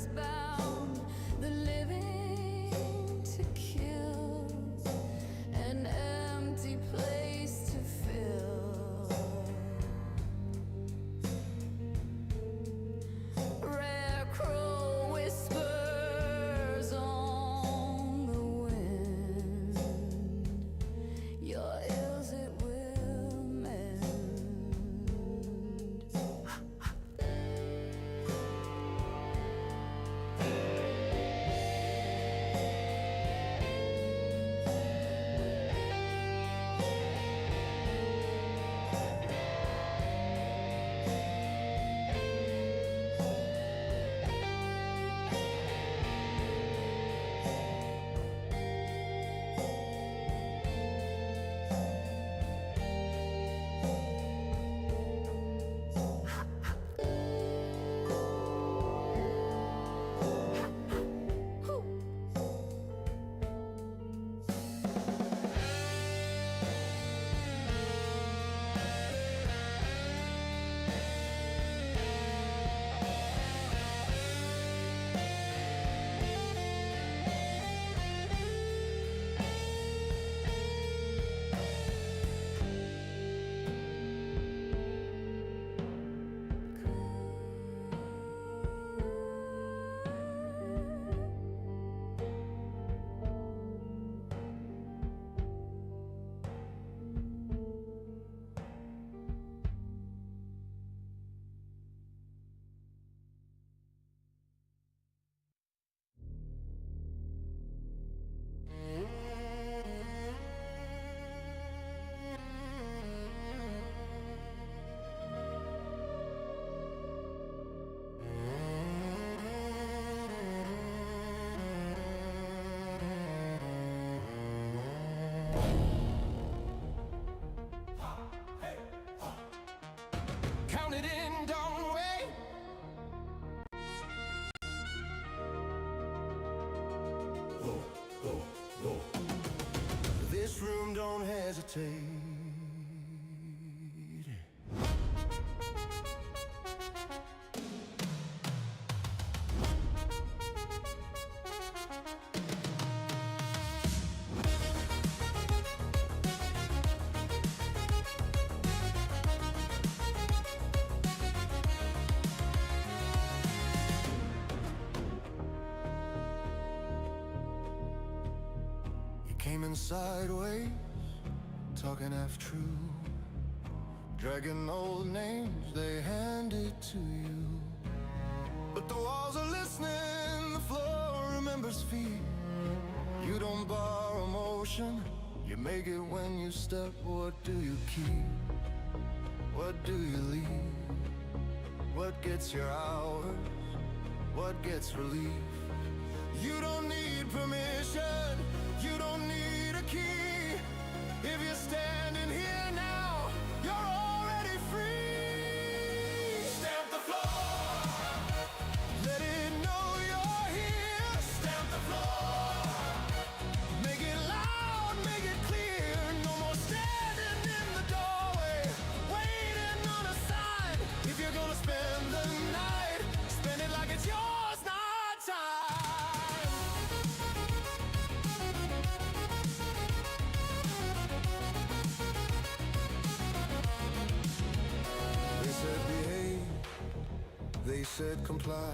came in sideways, talking half true, dragging old names they handed to you. But the walls are listening, the floor remembers feet. You don't borrow motion, you make it when you step. What do you keep? What do you leave? What gets your hours? What gets relief? You don't need permission, you don't need a key. If you're standing here now, you're already free. Stamp the floor, let it know you're here. Stamp the floor, make it loud, make it clear. No more standing in the doorway, waiting on a sign. If you're gonna spend the night, spend it like it's yours, not time. They said behave, they said comply,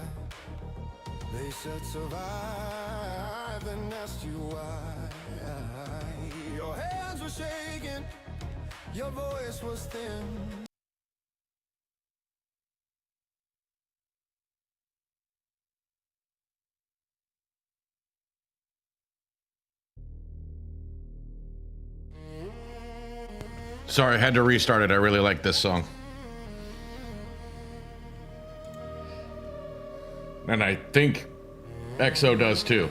they said survive, then asked you why. Your hands were shaking, your voice was thin. Sorry, I had to restart it. I really like this song. And I think EXO does too.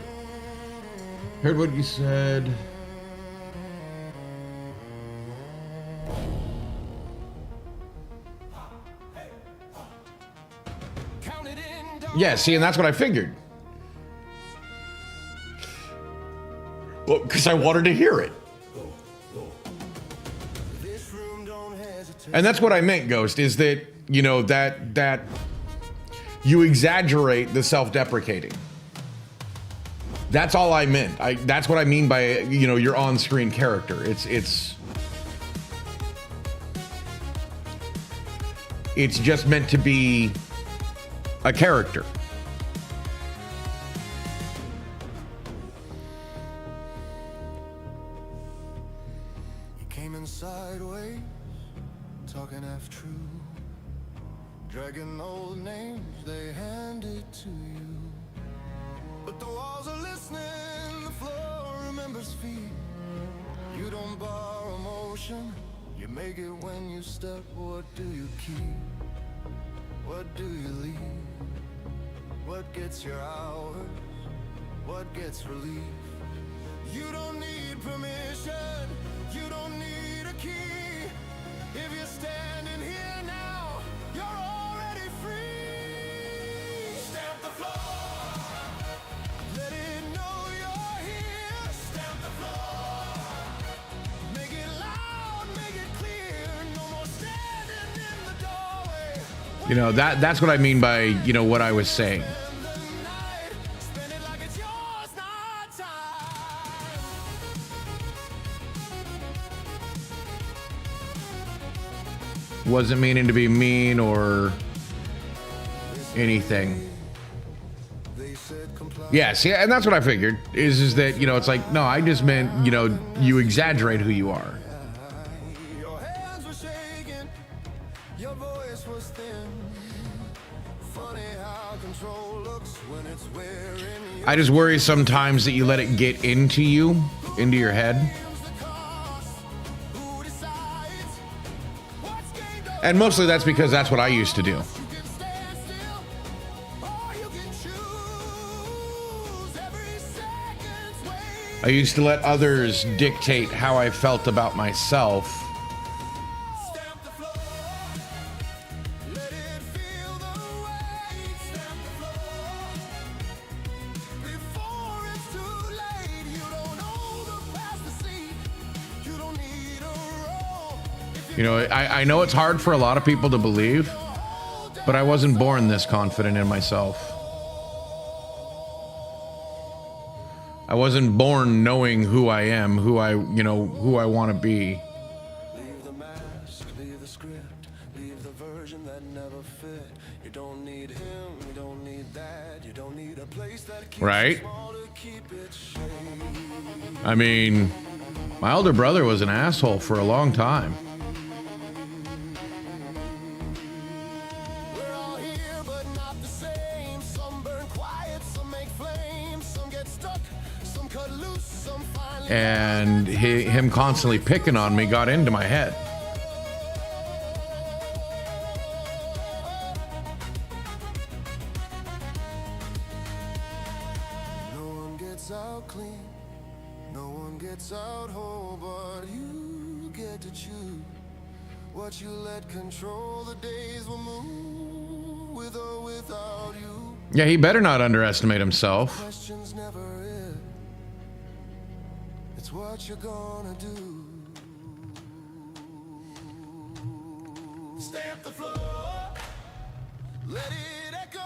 Heard what you said. Count it in, don't Yeah, see, and that's what I figured. Well, because I wanted to hear it. this room, don't hesitate. And that's what I meant, Ghost, is that, you know, that you exaggerate the self-deprecating. That's all I meant. That's what I mean by, you know, your on-screen character. It's just meant to be a character. You came in sideways, talking half true, dragging old names they handed to you. But the walls are listening, the floor remembers feet. You don't borrow motion, you make it when you step. What do you keep? What do you leave? What gets your hours? What gets relief? You don't need permission, you don't need a key. If you're standing here now, you're already free. Stamp the floor, let it know you're here. Stamp the floor, make it loud, make it clear. No more standing in the doorway. You know, that's what I mean by, you know, what I was saying. Spend the night, spend it like it's yours, not time. Wasn't meaning to be mean or anything. They said comply. Yes, yeah, and that's what I figured. Is that, you know, it's like, no, I just meant, you know, you exaggerate who you are. Your hands were shaking, your voice was thin. Funny how control looks when it's wearing you. I just worry sometimes that you let it get into you, into your head. The cost, who decides what's gained or And mostly that's because that's what I used to do. you can stand still, or you can choose every second's wait. I used to let others dictate how I felt about myself. Stamp the floor, let it feel the weight. Stamp the floor, before it's too late. You don't know the past to see, you don't need a role. If You know, I know it's hard for a lot of people to believe, but I wasn't born this confident in myself. I wasn't born knowing who I am, who I want to be. leave the mask, leave the script, leave the version that never fit. You don't need him, you don't need that, you don't need a place that keeps Right? you small to keep it safe. I mean, my older brother was an asshole for a long time. We're all here, but not the same. Some burn quiet, some make flames, some get stuck, some cut loose, some finally. And him constantly picking on me got into my head. No one gets out clean, no one gets out whole, but you get to choose what you let control. The days will move with or without you. Yeah, he better not underestimate himself. Questions never is. It's what you're gonna do. Stamp the floor. Let it echo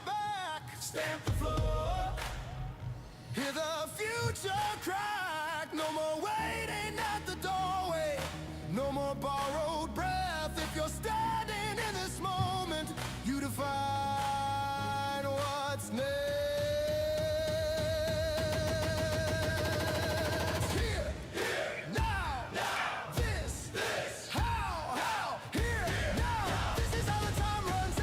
back. Stamp the floor. Hear the future crack. No more waiting at the doorway. No more borrowed breath. If you're standing in this moment, you define what's next. Here, now, this, how, here, now. This is how the time runs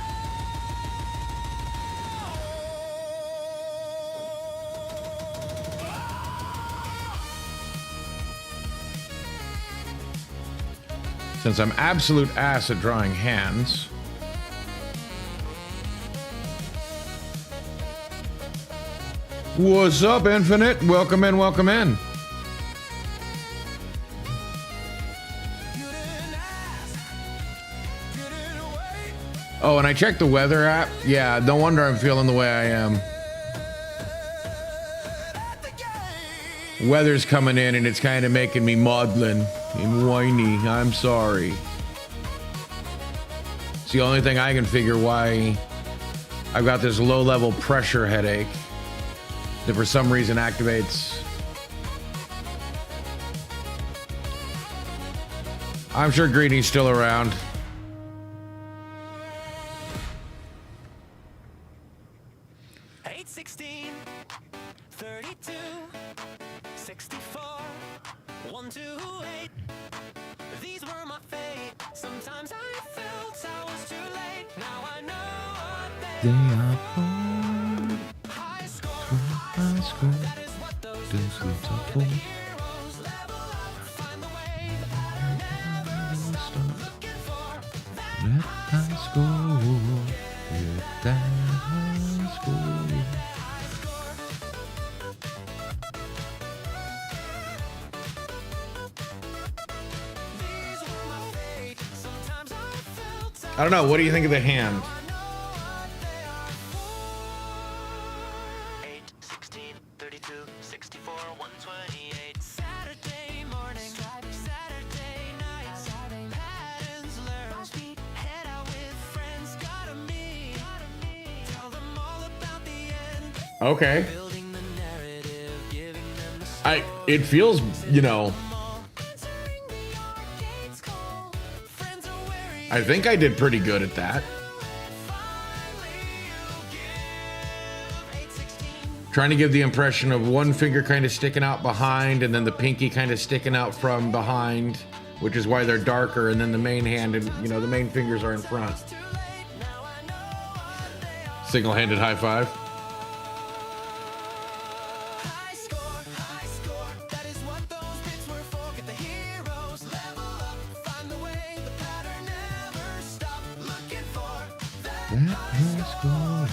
Since I'm absolute ass at drawing hands, what's up, Infinite? Welcome in, welcome in. You didn't ask, you didn't wait. Oh, and I checked the weather app. Yeah, no wonder I'm feeling the way I am. At the game. Weather's coming in and it's kind of making me maudlin and whiny. I'm sorry. It's the only thing I can figure why I've got this low-level pressure headache that for some reason activates. I'm sure Greeny's still around. Eight, 16, 32, 64, 1, 2, 8. These were my fate. Sometimes I felt I was too late. Now I know what they are. High score, that is what those heroes level up, find the way, the pattern never stop. Looking for that these were my fate. Sometimes I felt I don't know. What do you think of the hand? 8, 16, 32, 64, 128. Saturday morning, Saturday night, patterns learned. Head out with friends, gotta meet. Tell them all about the end. Okay. Building the narrative, giving them the It feels, you know, answering the arcade's call. Friends are weary. I think I did pretty good at that. Finally, you give. 8, 16. Trying to give the impression of one finger kind of sticking out behind and then the pinky kind of sticking out from behind, which is why they're darker, and then the main hand and, you know, the main fingers are in front. Too late, now I know what they are. Single-handed high five. High score, that is what those bits were for. Get the heroes, level up, find the way, the pattern never stop. Looking for that high score.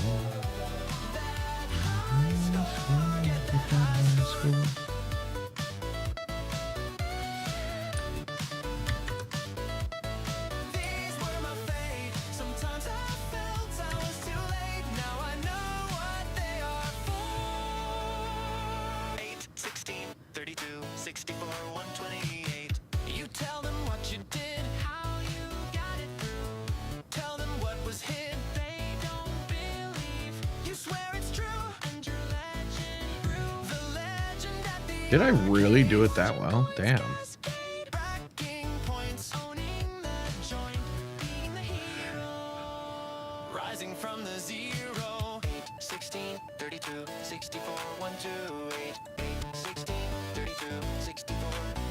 These were my fate. Sometimes I felt I was too late. Now I know what they are for. 8, 16, 32, 64, 128. You tell them what you did, how you got it through. Tell them what was hid, they don't believe. You swear it's true, and your legend grew. The legend at the Did I really do it that well? Damn. Cascade, racking points, owning rising from the 0. 8, 16, 32, 64, 1, 2, 8, 8, 16, 32, 64.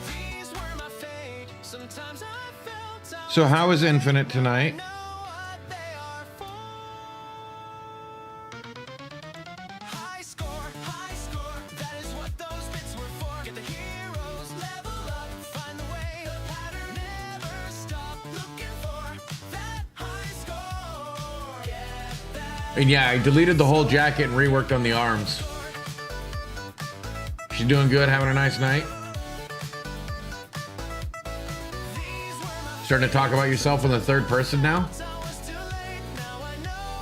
These were my fate. Sometimes I felt I So how is Infinite tonight? know what they are for. High score, that is what those bits were for. Get the heroes, level up, find the way, the pattern, never stop looking for that high score. Get that And yeah, I deleted the whole jacket and reworked on the arms. She's doing good, having a nice night. Starting to talk about yourself in the third person now?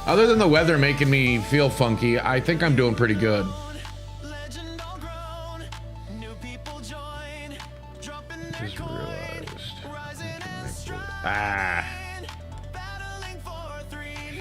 Other than the weather making me feel funky, I think I'm doing pretty good. legend all grown, new people join, dropping their Just coin, realized. rising and strong, Ah. battling for 3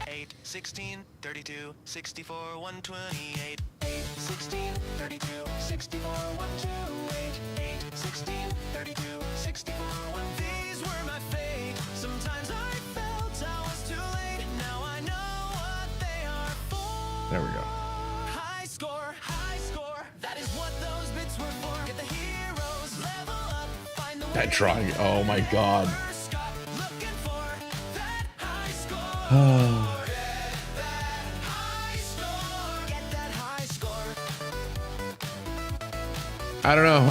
8, 16, 32, 64, 128. 8, 16, 32, 64, 128. 8, 16, 32, 64, 1. These were my fate. Sometimes I felt I was too late. Now I know what they are for. There we go. High score. That is what those bits were for. Get the heroes, level up, find the way. That trying. Oh my god. Never stop looking for that high score. Get that high score. I don't know.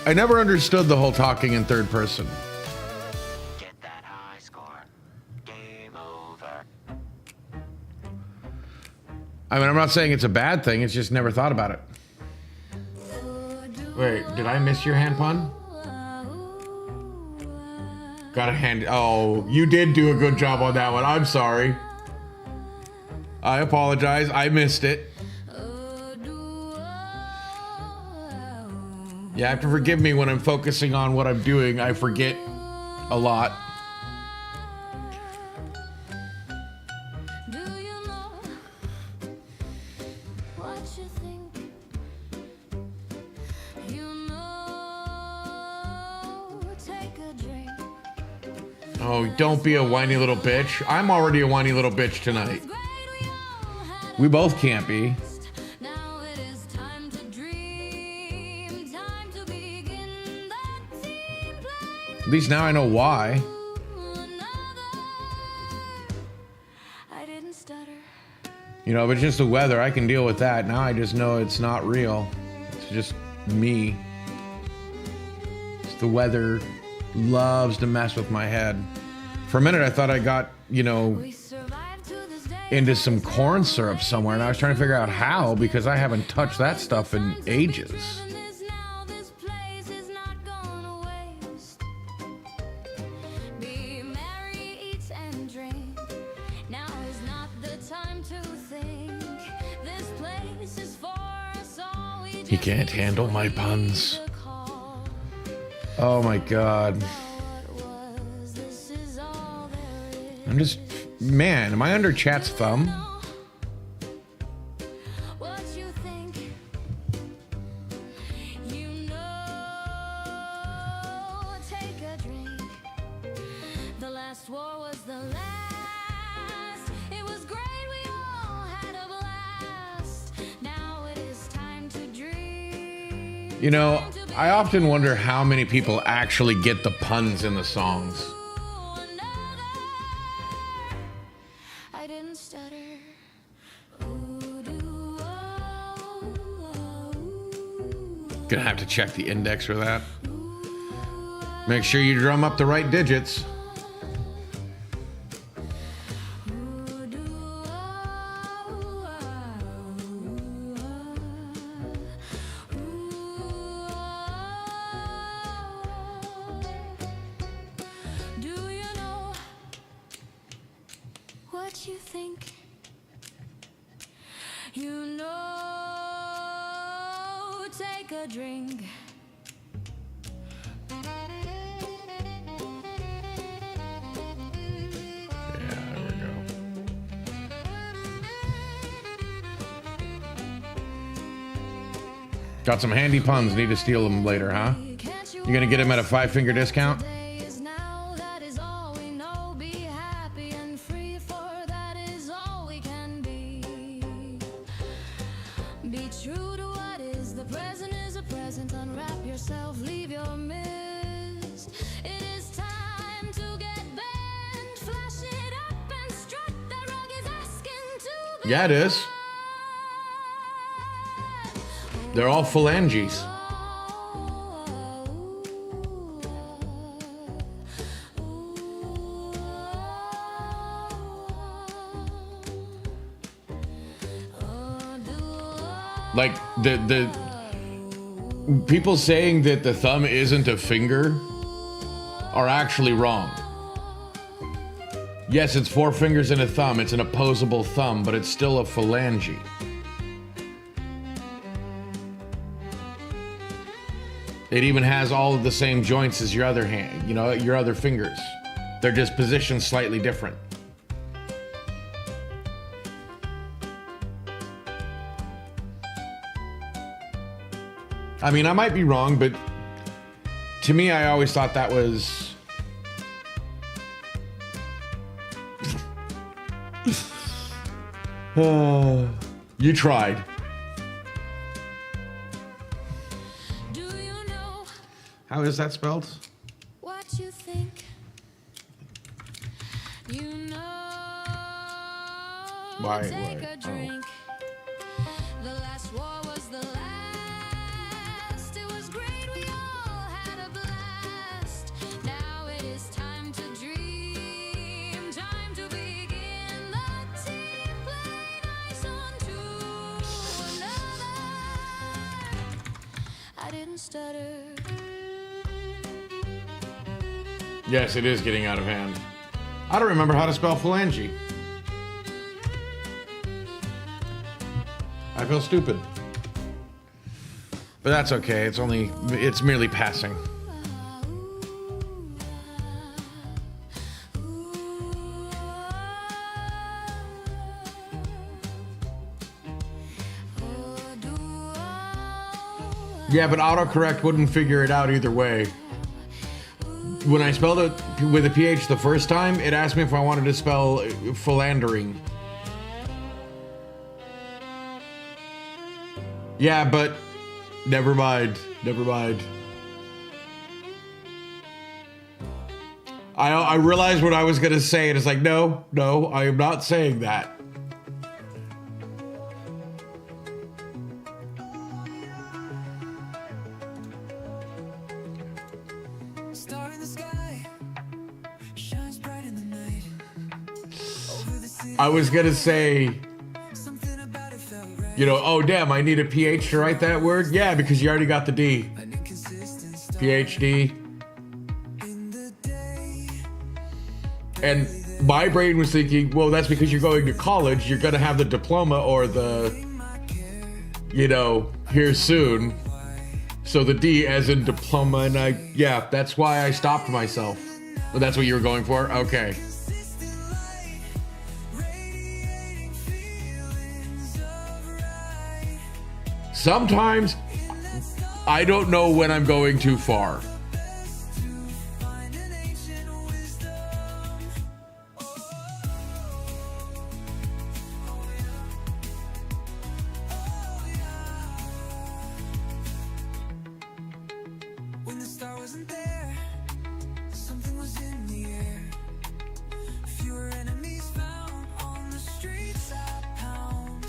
I never understood the whole talking in third person. Get that high score. Game over. I mean, I'm not saying it's a bad thing. It's just never thought about it. Wait, did I miss your hand pun? Got a hand. Oh, you did do a good job on that one. I'm sorry. I apologize. I missed it. You have to forgive me when I'm focusing on what I'm doing. I forget a lot. Do you know what you think? You know, take a drink. Oh, don't be a whiny little bitch. I'm already a whiny little bitch tonight. Great, we all had We both can't be. now it is time to dream, time to begin that team play. At least now I know why. I didn't stutter. You know, if it's just the weather, I can deal with that. Now I just know it's not real. It's just me. It's the weather loves to mess with my head. For a minute, I thought I got, you know, We survived to this day. into some corn syrup somewhere, and I was trying to figure out how because I haven't touched that stuff in ages. Feeling this now, this place is not gonna waste. Be merry, eat and drink. Now is not the time to think. This place is for us all. We He can't handle my puns. Oh my god. This is all there is. I'm just, man, am I under chat's thumb? What you think? You know, take a drink. The last war was the last. It was great, we all had a blast. Now it is time to dream. You know, I often wonder how many people actually get the puns in the songs. I didn't stutter. Ooh, do, oh, oh, ooh. Gonna have to check the index for that. Make sure you drum up the right digits. Do you know what you think? You know, take a drink. Yeah, there we go. Got some handy puns. Need to steal them later, huh? Can't You gonna get them at a 5-finger discount? Day is now that Yeah, it is. They're all phalanges. Like the people saying that the thumb isn't a finger are actually wrong. Yes, it's 4 fingers and a thumb. It's an opposable thumb, but it's still a phalange. It even has all of the same joints as your other hand, you know, your other fingers. They're just positioned slightly different. I mean, I might be wrong, but to me, I always thought that was... You tried. Do you know How is that spelled? what you think? You know. Why- Take why- a oh. drink. The last war was the last. It was great. We all had a blast. Now it is time to dream. Time to begin the team play nice on to another. I didn't stutter. Yes, it is getting out of hand. I don't remember how to spell phalange. I feel stupid. But that's okay. It's merely passing. Yeah, but autocorrect wouldn't figure it out either way. When I spelled it with a PH the first time, it asked me if I wanted to spell philandering. Yeah, but never mind. Never mind. I realized what I was gonna say, and it's like, no, I am not saying that. Star in the sky shines bright in the night. Over the city, I was gonna say, something about it felt right. you know, oh damn, I need a PH to write that word? Yeah, because you already got the D. An inconsistent star PhD. in the day. And my brain was thinking, well, that's because you're going to college. You're gonna have the diploma or the, you know, here soon. So the D as in diploma, and yeah, that's why I stopped myself. But that's what you were going for? Okay. Sometimes I don't know when I'm going too far. When the star wasn't there, something was in the air. Fewer enemies found on the streets I pound.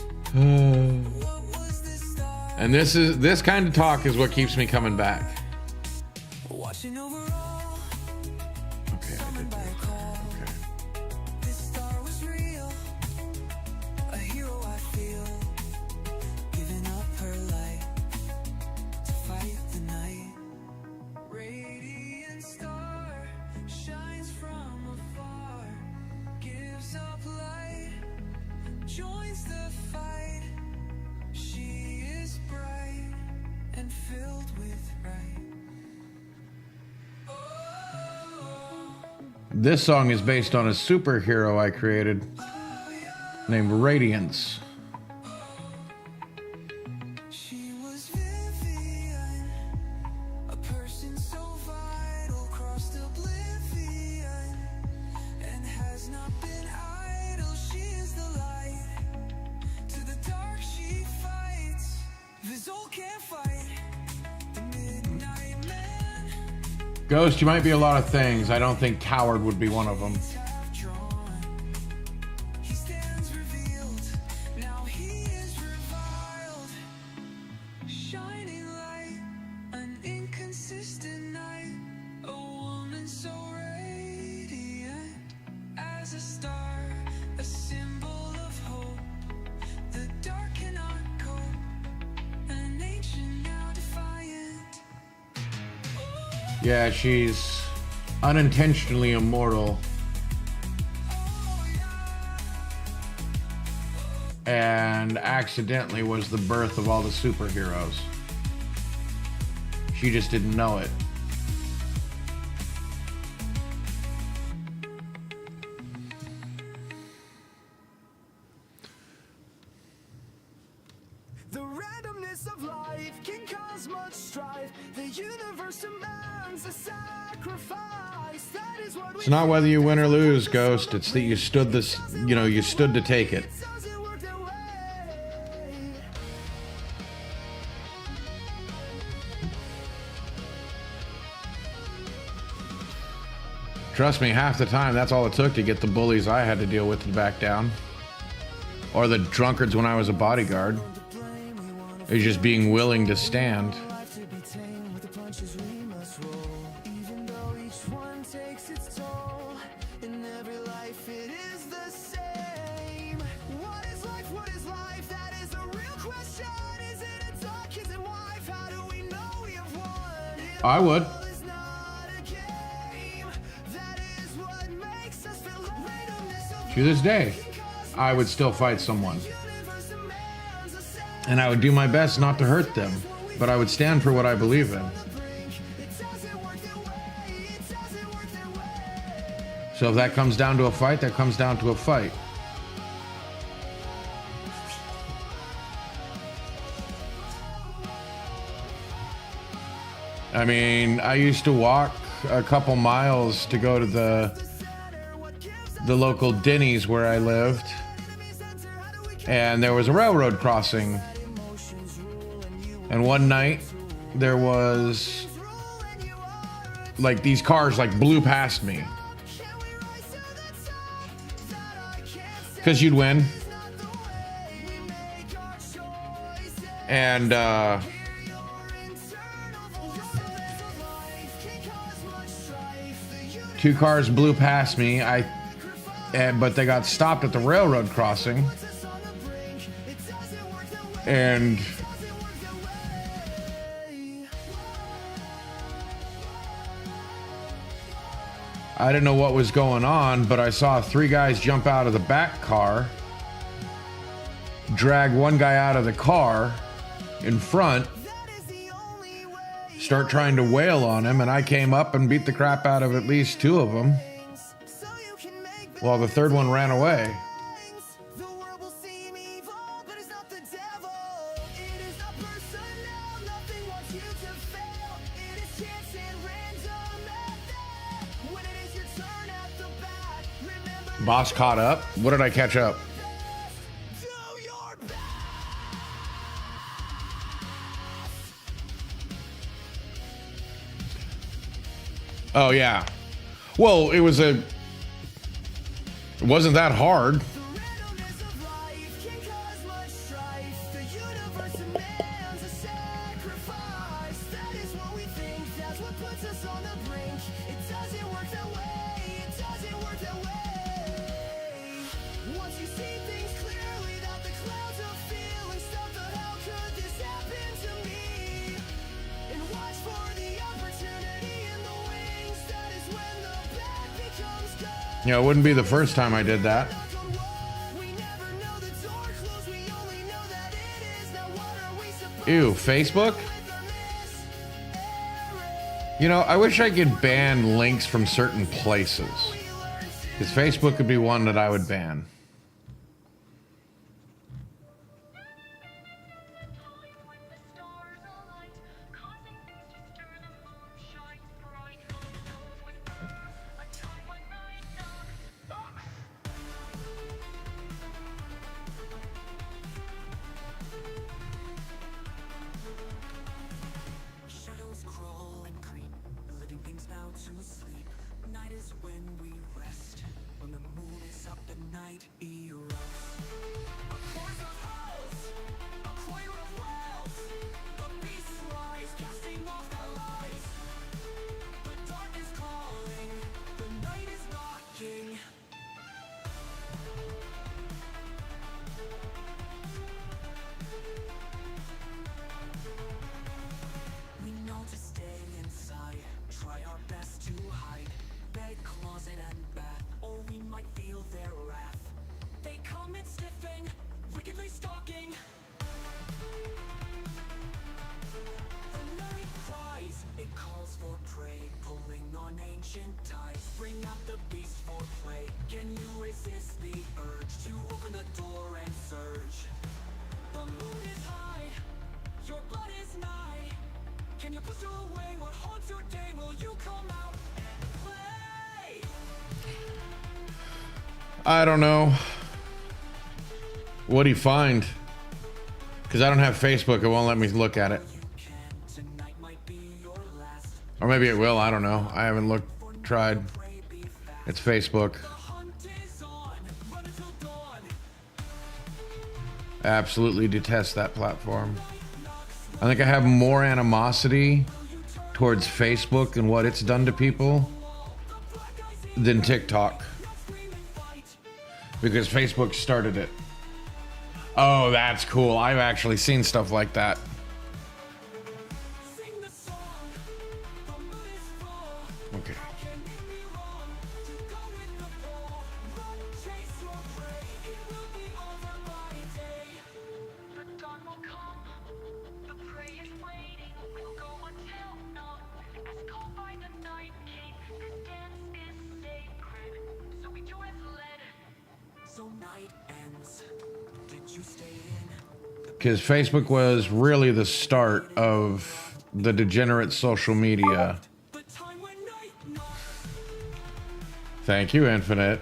What was this star And this kind of talk is what keeps me coming back. watching over all? Okay, I did By that. a call. Okay. This star was real, a hero I feel, giving up her light to fight the night. Radiant star shines from afar, gives up light, joins the fight. She is bright and filled with right. This song is based on a superhero I created named Radiance. She was Vivian, a person so vital, crossed oblivion, and has not been idle. She is the light, to the dark she fights. Vizol can't fight the midnight man. Ghost, you might be a lot of things. I don't think coward would be one of them. Have drawn. He stands revealed Yeah, she's unintentionally immortal. And accidentally was the birth of all the superheroes. She just didn't know it. The randomness of life can cause much strife. The universe demands a sacrifice. That is what we It's not whether you win or lose, Ghost. It's that you stood this, you stood to take it. doesn't work that way. Trust me, half the time, that's all it took to get the bullies I had to deal with to back down. Or the drunkards when I was a bodyguard. It was just being willing to stand. Life to be tamed with the punches we must roll. Even though each one takes its toll. In every life it is the same. What is life? What is life? That is a real question. Is it a dog? Is it wife? How do we know we have won? It I would. all is not a game. That is what makes us feel randomness of To this day, I would still fight someone. universe demands a sacrifice. And I would do my best not to hurt them. But I would stand for what I believe in. It doesn't work that way. It doesn't work that way. So if that comes down to a fight, that comes down to a fight. I mean, I used to walk a couple miles to go to the local Denny's where I lived. And there was a railroad crossing. And one night there was like these cars like blew past me. Because you'd win. And two cars blew past me. But they got stopped at the railroad crossing. And I didn't know what was going on, but I saw three guys jump out of the back car, drag one guy out of the car in front, start trying to wail on him, and I came up and beat the crap out of at least two of them, while the third one ran away. The world will seem evil, but it's not the devil. It is not personal. Nothing wants you to fail. It is chance and random method. When it is your turn at the bat, remember Boss caught up. What did I catch up? do your best. Oh, yeah. Well, it wasn't that hard. The randomness of life can cause much strife. The universe demands a sacrifice. That is what we think. That's what puts us on the brink. It doesn't work that way. It doesn't work that way. Once you see things clearly, without the clouds of feeling stuff, how could this happen to me? And watch for the opportunity in the wings. That is when the bad becomes good. It wouldn't be the first time I did that. Ew, Facebook? I wish I could ban links from certain places. Because Facebook could be one that I would ban. Shadows crawl and creep, living things bow to sleep. Night is when we rest, when the moon is up and night erupts. A course of house, a choir of wells, the beasts rise, casting off the lies. The dark is calling, the night is knocking. We know to stay inside, try for prey, pulling on ancient ties. Bring out the beast for play. Can you resist the urge to open the door and surge? The moon is high, your blood is nigh. Can you push away what haunts your day? Will you come out and play? I don't know. What'd he find? Because I don't have Facebook. It won't let me look at it. Tonight might be your last. Or maybe it will. I don't know. I haven't looked, tried. Pray be fast. It's Facebook. The hunt is on. Run until dawn. I absolutely detest that platform. I think I have more animosity towards Facebook and what it's done to people than TikTok. Because Facebook started it. Oh, that's cool. I've actually seen stuff like that. Sing the song. The moon is full. Okay. Can we be wrong to go with the flow? Run, chase your prey. It will be over by day. The dawn will come, the prey is waiting. We'll go until none, as called by the Night King. This dance is sacred, so we do as led. So night ends. Did you stay in? Because Facebook was really the start of the degenerate social media. The time when night knocks. Thank you, Infinite.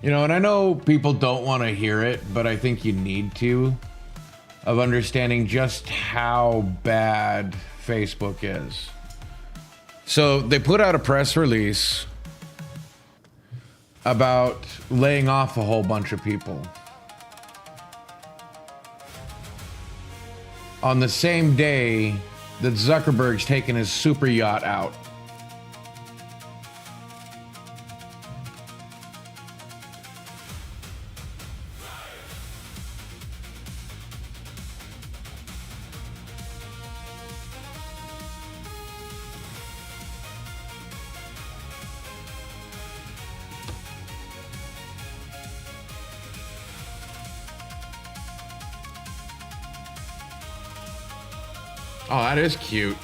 You know, and I know people don't want to hear it, but I think you need to, of understanding just how bad Facebook is. So they put out a press release about laying off a whole bunch of people. On the same day that Zuckerberg's taken his super yacht out. Oh, that is cute.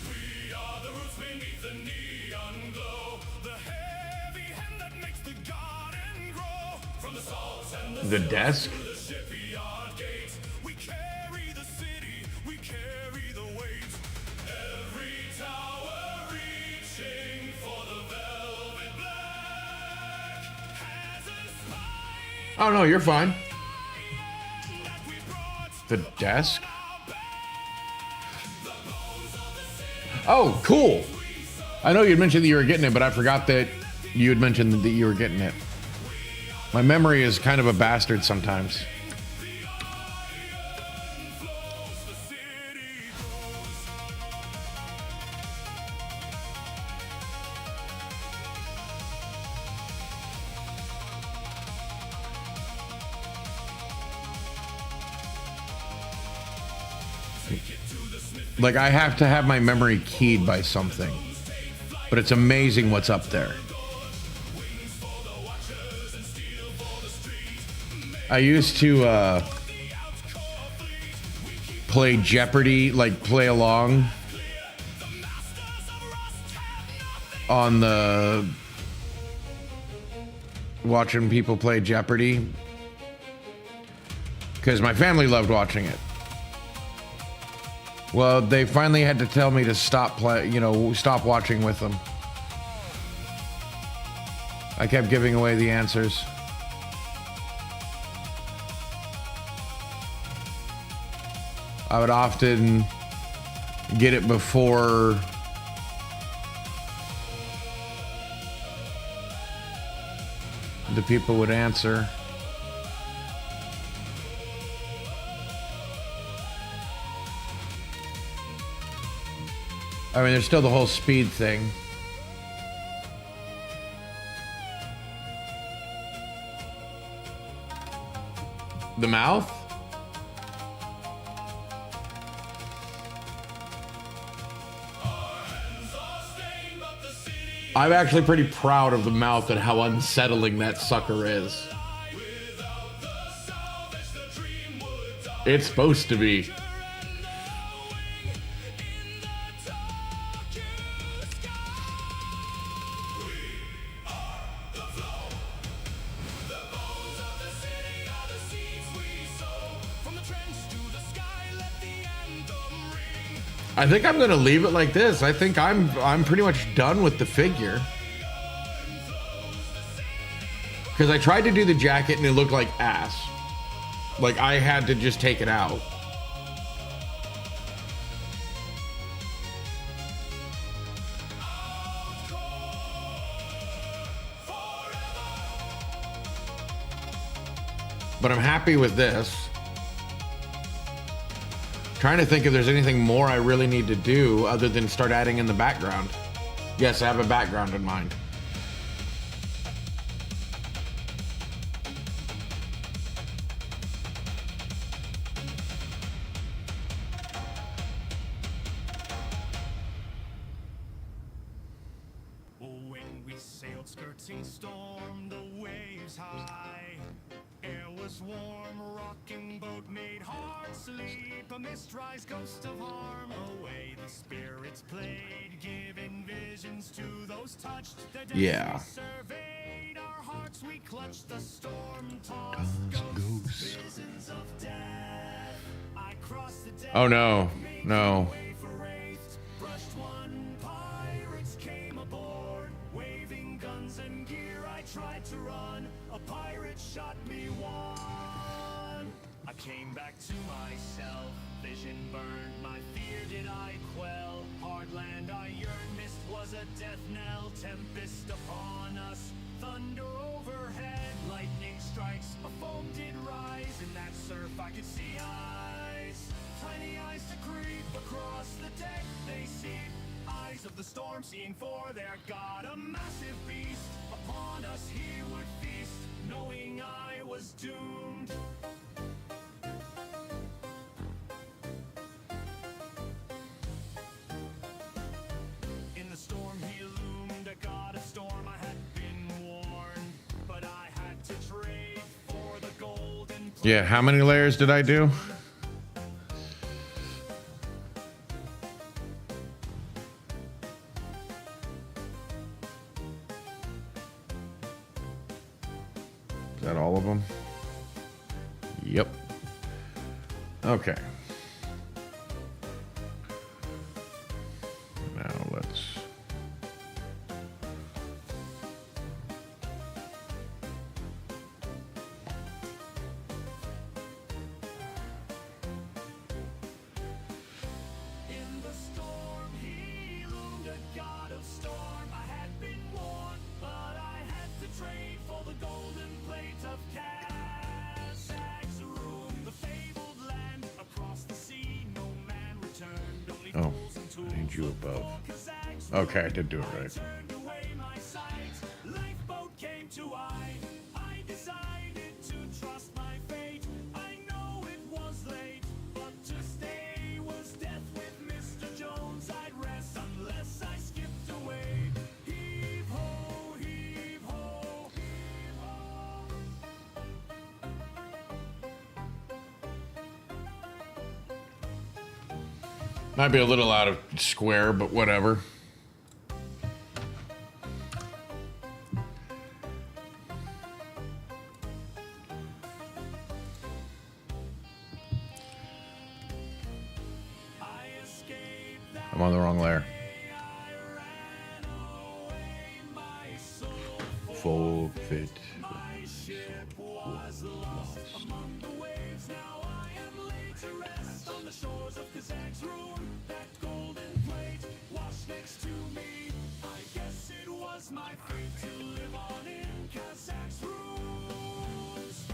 We are the roots beneath the neon glow, the heavy hand that makes the garden grow. From the salt and the The desk? to the shipyard gates, we carry the city, we carry the weight. Every tower reaching for the velvet black has a spine Oh no, you're fine. that we brought The desk? Oh, cool. I know you'd mentioned that you were getting it, but I forgot that you had mentioned that you were getting it. My memory is kind of a bastard sometimes. Like, I have to have my memory keyed by something. But it's amazing what's up there. I used to play Jeopardy, like play along on the watching people play Jeopardy because my family loved watching it. Well, they finally had to tell me to stop stop watching with them. I kept giving away the answers. I would often get it before the people would answer. I mean, there's still the whole speed thing. The mouth? I'm actually pretty proud of the mouth and how unsettling that sucker is. It's supposed to be. I think I'm gonna leave it like this. I think I'm pretty much done with the figure. Because I tried to do the jacket and it looked like ass. Like I had to just take it out. But I'm happy with this. Trying to think if there's anything more I really need to do other than start adding in the background. Yes, I have a background in mind. When we sailed skirting storm, the waves high. Air was warm, rocking boat made heart sleep. A mist rise, ghost of harm. Away the spirits played, giving visions to those touched. The depths Yeah. we surveyed, our hearts we clutched. The storm tossed ghosts, visions of death. I crossed the deck. Oh no, no. Way for wraiths, brushed one, pirates came aboard, waving guns and gear. I tried to run, a pirate shot me one. I came back to myself, vision burned, my fear did I quell. Hard land I yearned, mist was a death knell. Tempest upon us, thunder overhead, lightning strikes, a foam did rise. In that surf I could see eyes, tiny eyes to creep across the deck. They see eyes of the storm, seeing for their god. A massive beast upon us he would feast, knowing I was doomed. In the storm he loomed, a god of storm. I had been warned, but I had to trade for the golden. Yeah, how many layers did I do? Is that all of them? Yep. Okay. Now let's... In the storm he loomed, a god of storm. I had been warned, but I had to trade for the golden plate of Kazak's room. The fabled land across the sea, no man returned, only Oh, fools and tools. I need you above. For Kazak's Okay, I did do it right. turned away my sight. Lifeboat came to I decided to trust my fate. I know it was late, but to stay was death. With Mr. Jones I'd rest unless I skipped away. Heave ho, heave ho, heave ho. Might be a little out of square, but whatever. I escaped that I'm on the wrong layer. I ran away. My soul Full fit. my ship was lost among the waves. Now I am laid to rest on the shores of Kazak's room. That golden plate washed next to me. I guess it was my fate to live on in Kazak's rooms.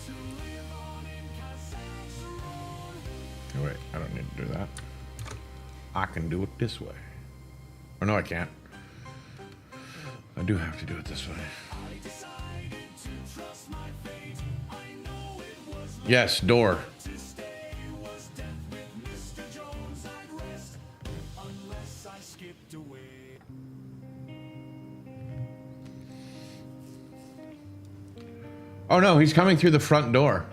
To live on in Kazak's rooms. Oh, wait, I don't need to do that. I can do it this way. Or no, I can't. I do have to do it this way. I decided to trust my Yes, door. Oh no, he's coming through the front door.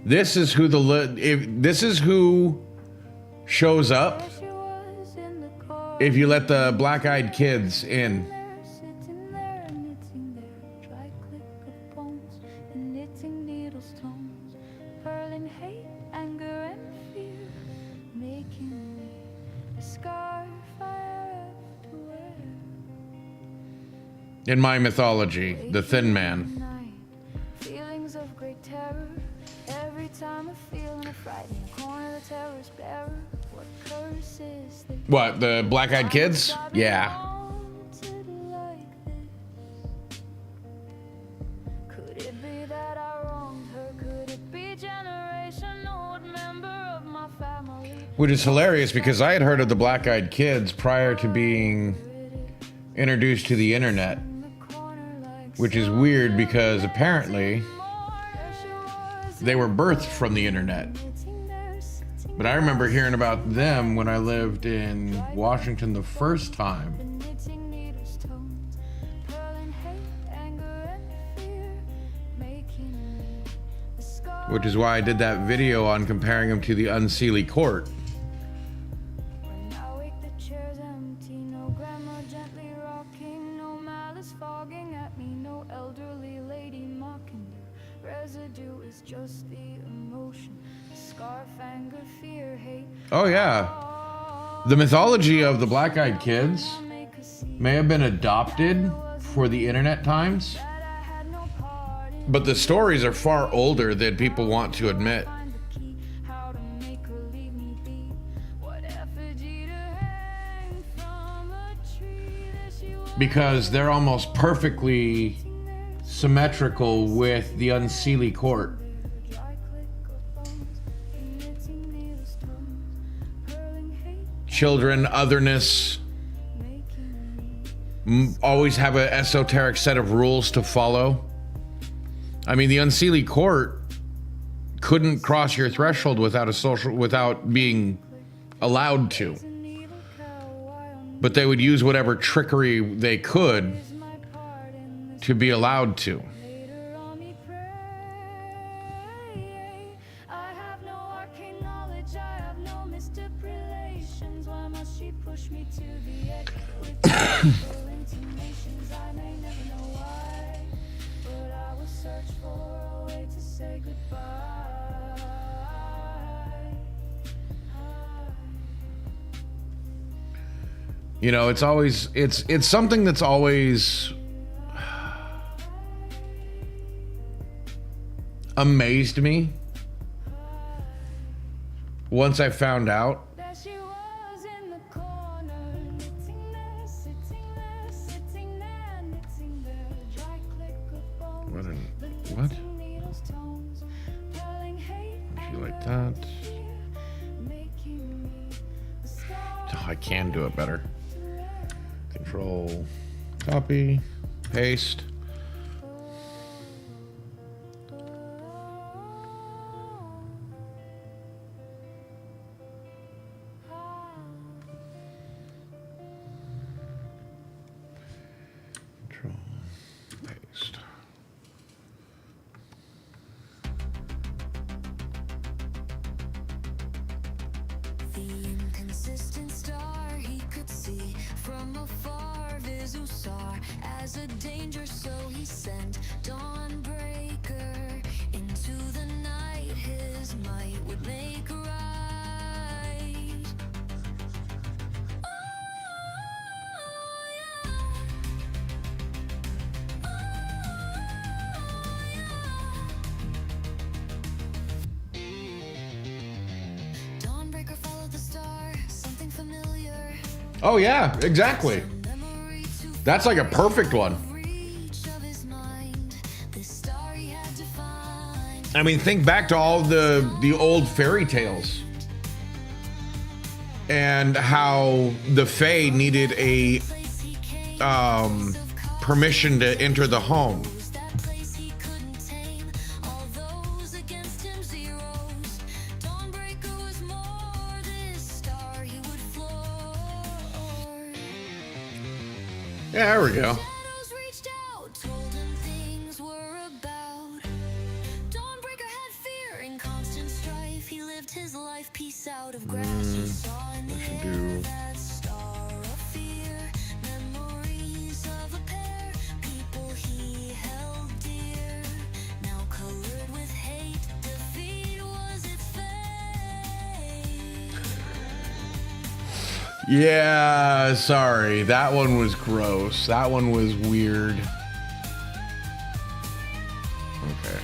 This is who this is who shows up There she was in the corner, if you let the black-eyed kids in. sitting there, knitting their dry click of bones, and knitting needle stones, purling hate, anger, and fear, making me a scarf I have to wear. In my mythology, the Thin Man. Night, feelings of great terror. Every time I feel in a frightening corner, the terror's bearer. What curse is this? What, the black-eyed kids? I've been Yeah. haunted like this. Could it be that I wronged her? Could it be generation old member of my family? Which is hilarious because I had heard of the black-eyed kids prior to being introduced to the internet, In the corner like which is weird because apparently more. There she was they were birthed from the internet. knitting there, sitting But I remember hearing about them when I lived in Washington the first time. the knitting needle's tones, purling hate, anger, and fear, making me a scarf. Which is why I did that video on comparing them to the Unseelie Court. When I wake, the chair's empty, no grandma gently rocking, no malice fogging at me, no elderly lady mocking you. Residue is just the emotion, scarf, anger, fear, hate. Oh yeah. The mythology of the black-eyed kids Make a scene may have been adopted for the internet times, that I had no part in. but the stories are far older than people want to admit. Find the key, how to make her leave me be. What effigy to hang from a tree that she was Because they're almost perfectly symmetrical with the Unseelie Court. dry click of bones, knitting needles tones, purling hate, Children, otherness, making me always have an esoteric set of rules to follow. I mean, the Unseelie Court couldn't cross your threshold without being allowed to. a needle cow. Why on But they would use whatever trickery they could is my part in this? to be allowed to. Later on me pray. I have no arcane knowledge, I have no mystifications. Why must she push me to the edge with beautiful intimations? I may never know why, but I will search for a way to say goodbye. You know, it's something that's always amazed me once I found out. There she was in the corner, knitting there, sitting there, sitting there, knitting there, dry click of bones. What an- the what? knitting needles tones, purling hate, If you like anger, that. and fear, making me a scarf Oh, I can do it better. to wear. Control, copy, paste. Control, paste. The inconsistent star he could see from afar. Vizu saw as a danger, so he sent Dawnbreaker into the night. His might would make right. Dawnbreaker followed the star, something familiar. Oh yeah, exactly. Memory to That's like a perfect one. reach of his mind. This star he had to find. I mean, think back to all the old fairy tales and how the Fae needed a Place he came, permission to enter the home. that place Yeah, there we go. Shadows reached out, told him things were about. Dawnbreaker had fear and constant strife. He lived his life peace out of grass. He saw in the air that star of fear. Memories of a pair, people he held dear. Now colored with hate, defeat was its fate. Yeah, sorry. That one was gross. That one was weird. Okay.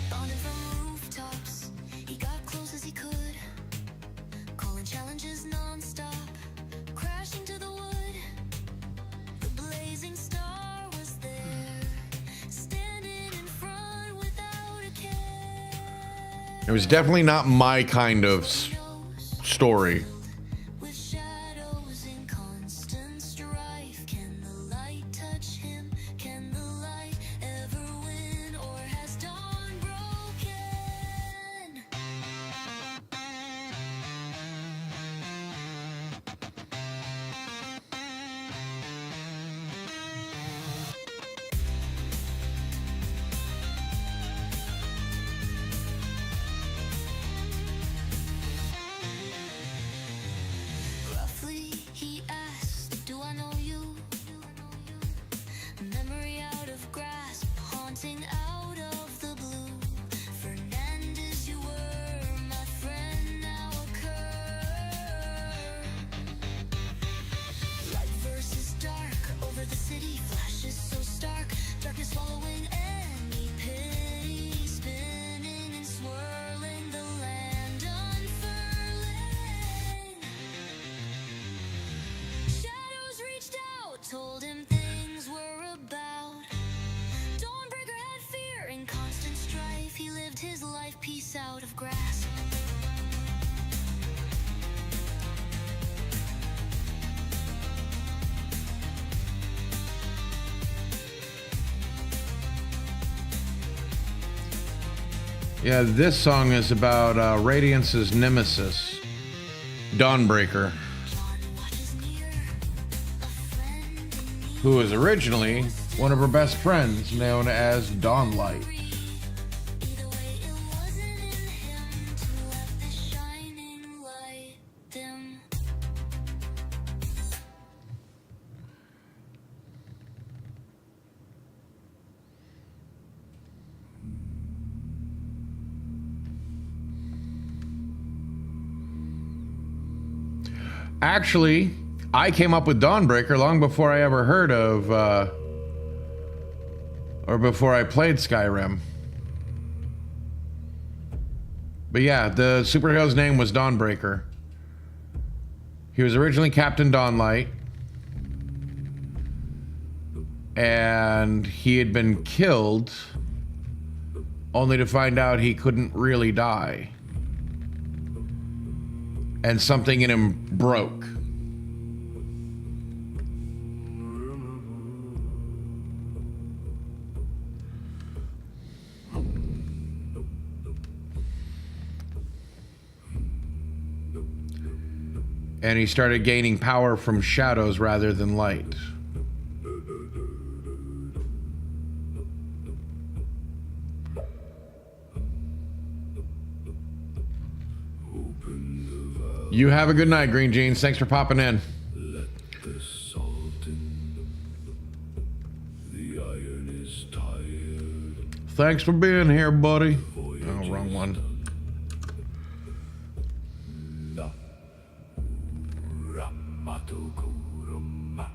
Bonded from rooftops, he got close as he could. Calling challenges non-stop, crashing to the wood. The blazing star was there, standing in front without a care. It was definitely not my kind of story. With shadows in constant strife, can the light touch him? Can the light ever win, or has dawn broken? Roughly, he asked, do I know you? Memory out of grasp, haunting out of the blue. Fernandez, you were my friend, now occur. Light versus dark, over the city, flashes so stark. Darkness following any pity, spinning and swirling, the land unfurling. Shadows reached out, told him things were about. Dawnbreaker had fear and constant strife. He lived his life peace out of grasp. Yeah, this song is about Radiance's nemesis, Dawnbreaker, Dawn watches near, a friend in need. who was originally one of her best friends, known as Dawnlight. Either way, it wasn't in him to let the shining light dim. Actually, I came up with Dawnbreaker long before I ever heard of, or before I played Skyrim. But yeah, the superhero's name was Dawnbreaker. He was originally Captain Dawnlight. And he had been killed only to find out he couldn't really die. And something in him broke. And he started gaining power from shadows rather than light. You have a good night, Green Jeans. Thanks for popping in. Let the salt in. The iron is tired. Thanks for being here, buddy. Oh, wrong one. La Ramato Kuruma.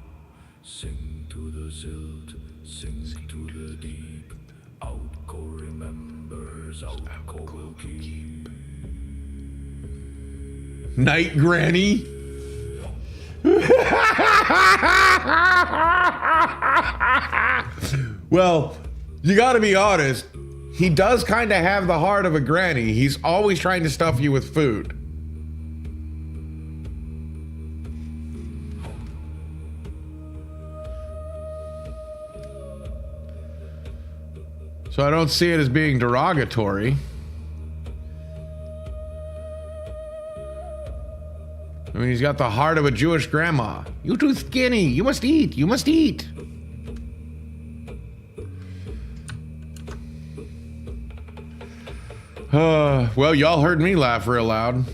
Sing to the silt, sing to the deep. Outco remembers, Outco will keep. Night Granny. Well, you gotta be honest. He does kind of have the heart of a granny. He's always trying to stuff you with food. So I don't see it as being derogatory. I mean, he's got the heart of a Jewish grandma. You too skinny. You must eat. You must eat. Well, y'all heard me laugh real loud.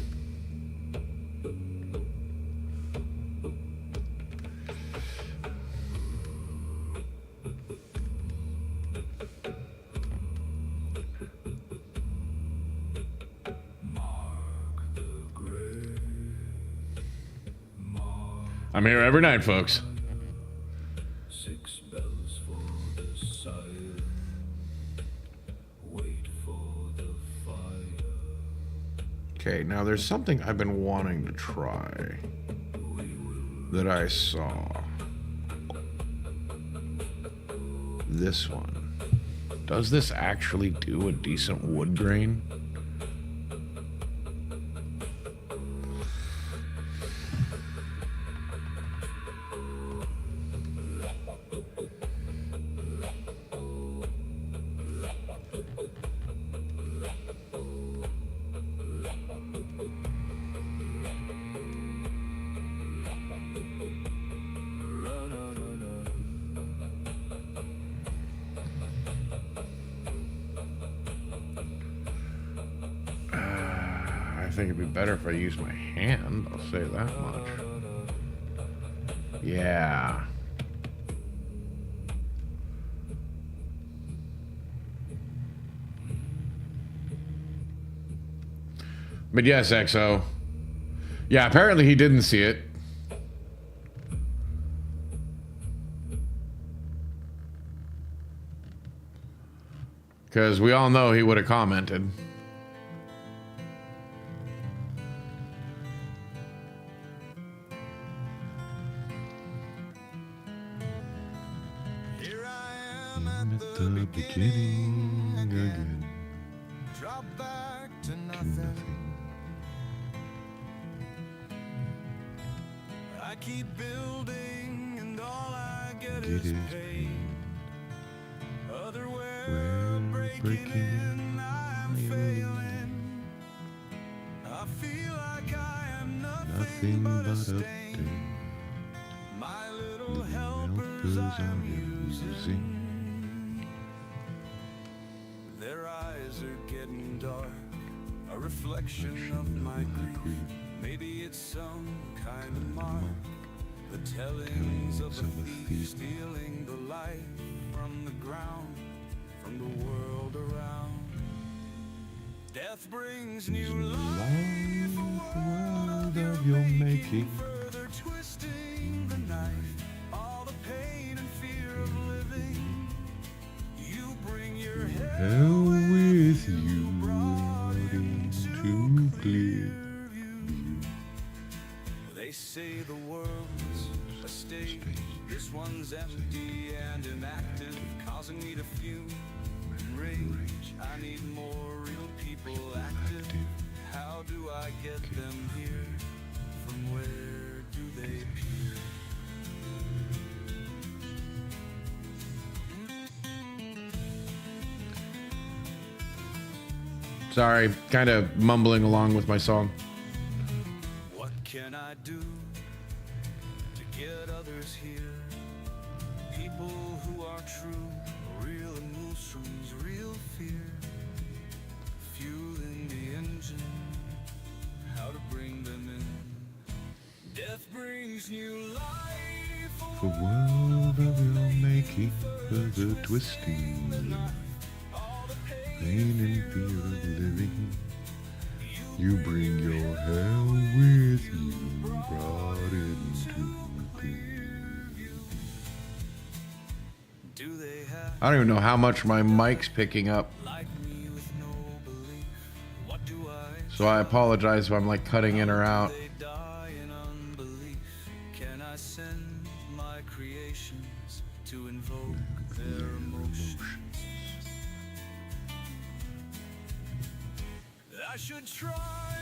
I'm here every night, folks. 6 bells for the siren. Wait for the fire. Okay, now there's something I've been wanting to try that I saw. This one. Does this actually do a decent wood grain? I think it'd be better if I use my hand, I'll say that much. Yeah. But yes, XO. Yeah, apparently he didn't see it. Because we all know he would have commented. Here I am at the The beginning beginning again. again. Drop back to nothing. I keep building and all I get It is is pain. Other We're breaking breaking in, I'm failing. I feel like I am nothing but a stain. My little helpers I'm using. Their eyes are getting dark, a reflection of my grief. Maybe it's some kind of mark, the tellings of a thief stealing the light from the ground, from the world around. Death brings new life, a world of your making, further twisting the knife. All the pain and fear of living, you bring your head. Hell with you, into clear. They say the world's a stage. This one's empty and inactive, causing me to fume and rage. I need more real people active. How do I get them here? From where do they appear? Sorry, kind of mumbling along with my song. What can I do to get others here? People who are true, real emotions, real fear, fueling the engine, how to bring them in. Death brings new life, The world of your making, further twisting the knife. Pain and fear of living, you bring your hell with you, brought into clear. do they have I don't even know how much my mic's picking up, like me with no belief? What do I so I apologize if I'm like cutting in or out. they die in unbelief? Can I send my creations to invoke their emotions? I should try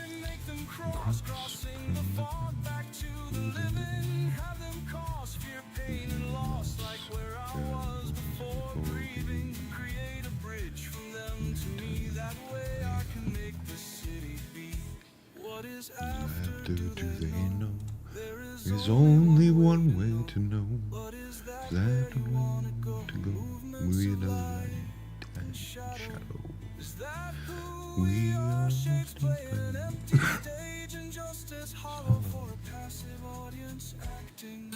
and make them crossing the fog back to the living. Have them cause fear, pain, and loss, like where I was before grieving. Create a bridge from them to me, that way I can make the city be what is after do they know? There's only one way to know. That one to go with a light and shadow. We are lost in Stage and just as hollow for a passive audience acting.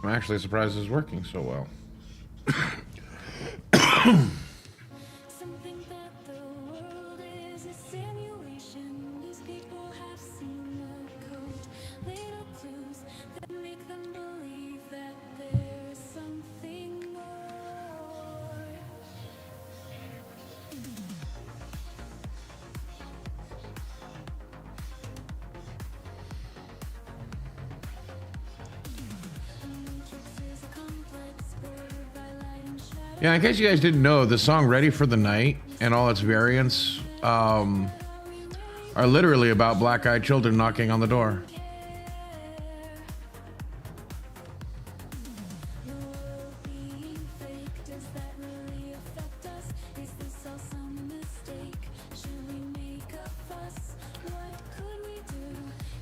I'm actually surprised it's working so well. Some think that the world is a simulation. These people have seen the code. Little clues that make them believe that there's something more. The matrix is a complex bordered by light and shadow. Yeah, in case you guys didn't know, the song Ready for the Night and all its variants are literally about black-eyed children knocking on the door. The world being fake, does that really affect us? Is this all some mistake? Should we make a fuss? What could we do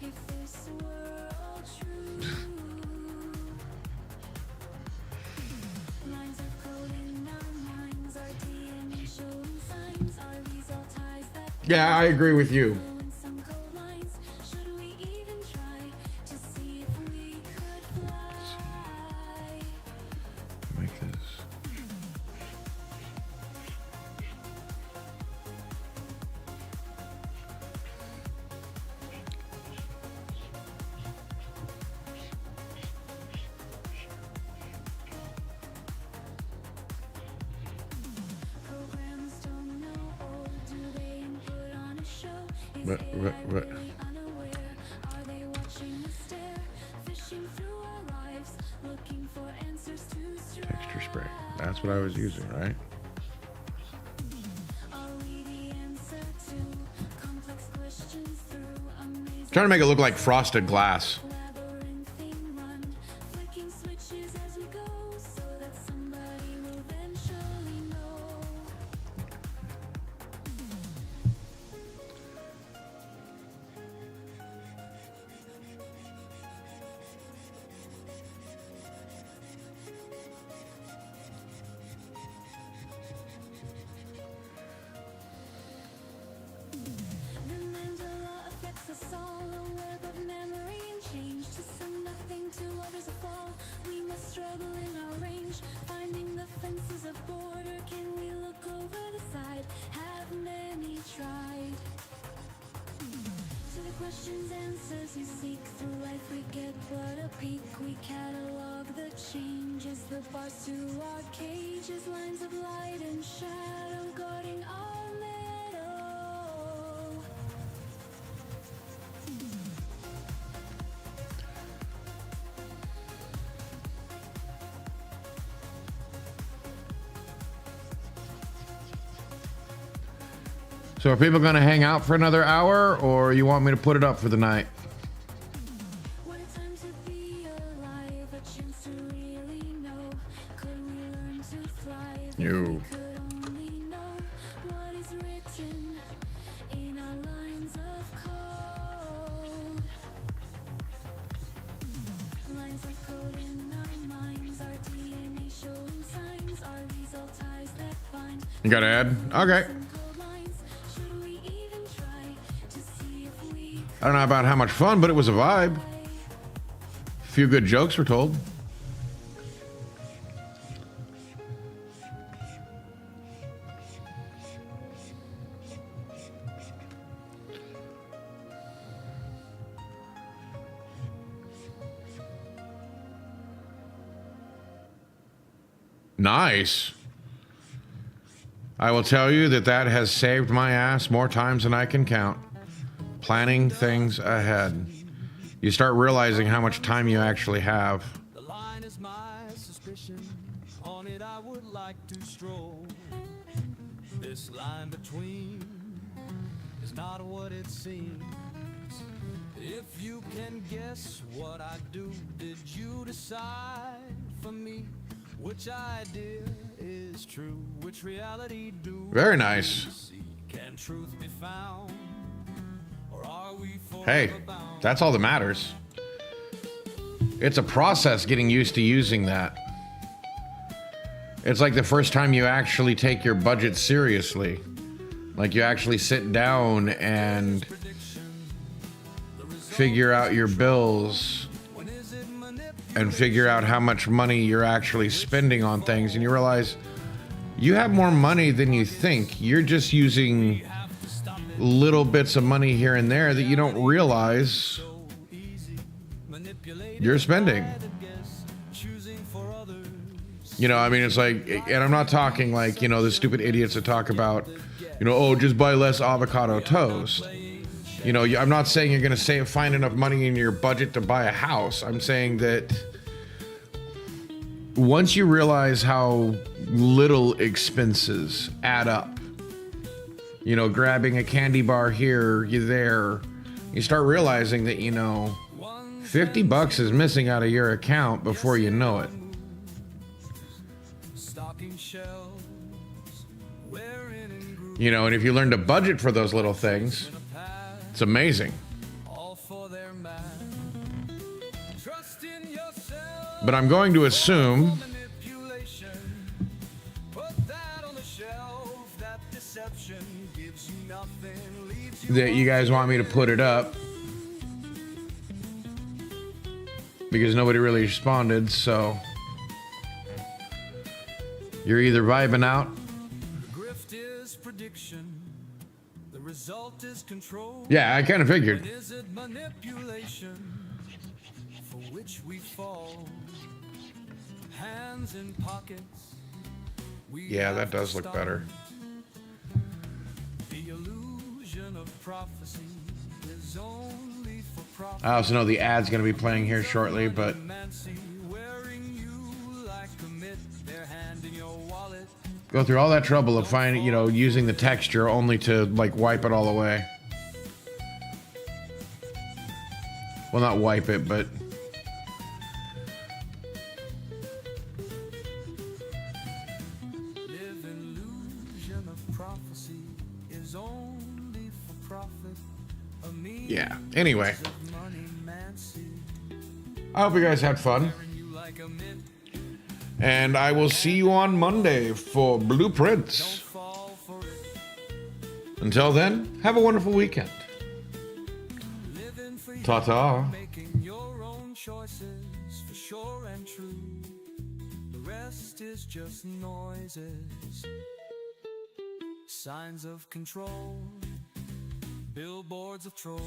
if this were all true? Lines are coded in our minds, our DNA showing signs. Are these all ties that Yeah, I agree with you. flow in some cold lines? Should we even try to see if we could fly? Make this. Programs don't know, or do they input on a show? Is What- AI what- really unaware? Are they watching us stare? Fishing through our lives, looking for answers to strive. Texture spray. That's what I was using, right? Are we the answer to complex questions through amazing Trying to make it look like frosted glass. labyrinthine run? Flicking switches as we go, so that somebody will eventually know. The Mandela affects us all, a web of memory and change. To some nothing, to others a fall. We must struggle in our range, finding the fences of border. Can we look over the side? Have many tried? To the questions, answers you seek through life, we get but a peek. We catalog the changes, the bars to our cages, lines of light and shadow guarding our meadow. So are people gonna hang out for another hour, or you want me to put it up for the night? What a time to be alive, a chance to really know. Could we learn to fly? If You. we could only know what is written in our lines of code. Lines of code in our minds, our DNA showing signs. Are these all ties that bind? You got to add? Okay. Some cold lines. Should we even try to see if we I don't know about how much fun, but it was a vibe. A few good jokes were told. Nice. I will tell you that that has saved my ass more times than I can count. Planning things ahead. You start realizing how much time you actually have. The line is my suspicion. On it I would like to stroll. This line between is not what it seems. If you can guess what I do, did you decide for me which idea is true, which reality do Very nice. we see? Can truth be found, or are we Hey, forever bound? that's all that matters. It's a process getting used to using that. It's like the first time you actually take your budget seriously. Like you actually sit down and figure out your bills and figure out how much money you're actually spending on things, and you realize you have more money than you think. You're just using little bits of money here and there that you don't realize you're spending. You know, I mean, it's like, and I'm not talking like, you know, the stupid idiots that talk about, you know, oh, just buy less avocado toast. You know, I'm not saying you're going to find enough money in your budget to buy a house. I'm saying that once you realize how little expenses add up, you know, grabbing a candy bar here, you there, you start realizing that, you know, $50 is missing out of your account before you know it. Stocking shelves, wearing and grooving, You know, and if you learn to budget for those little things, it's amazing. all for their man. Trust in yourself, But I'm going to assume manipulation. Put that on the shelf. That deception gives you nothing, leaves you that you guys want me to put it up because nobody really responded, so you're either vibing out. grift is prediction. The result is control. Yeah, I kind of figured. But is it manipulation for which we fall? Hands in pockets. We Yeah, that have does to look stop. better. The illusion of prophecy is only for prophet. I also know the ad's going to be playing here shortly, but Mancy wearing you like a mitt, their hand in your wallet. go through all that trouble of finding, you know, using the texture only to like wipe it all away. Well, not wipe it, but Live illusion of prophecy is only for profit. A means yeah. Anyway, of money, Mancy I hope you guys had fun. wearing you like a mitt. And I will see you on Monday for Blueprints. Fall for it. Until then, have a wonderful weekend. Living for you. Ta-ta. Making your own choices for sure and true. The rest is just noises. Signs of control. Billboards of trolls.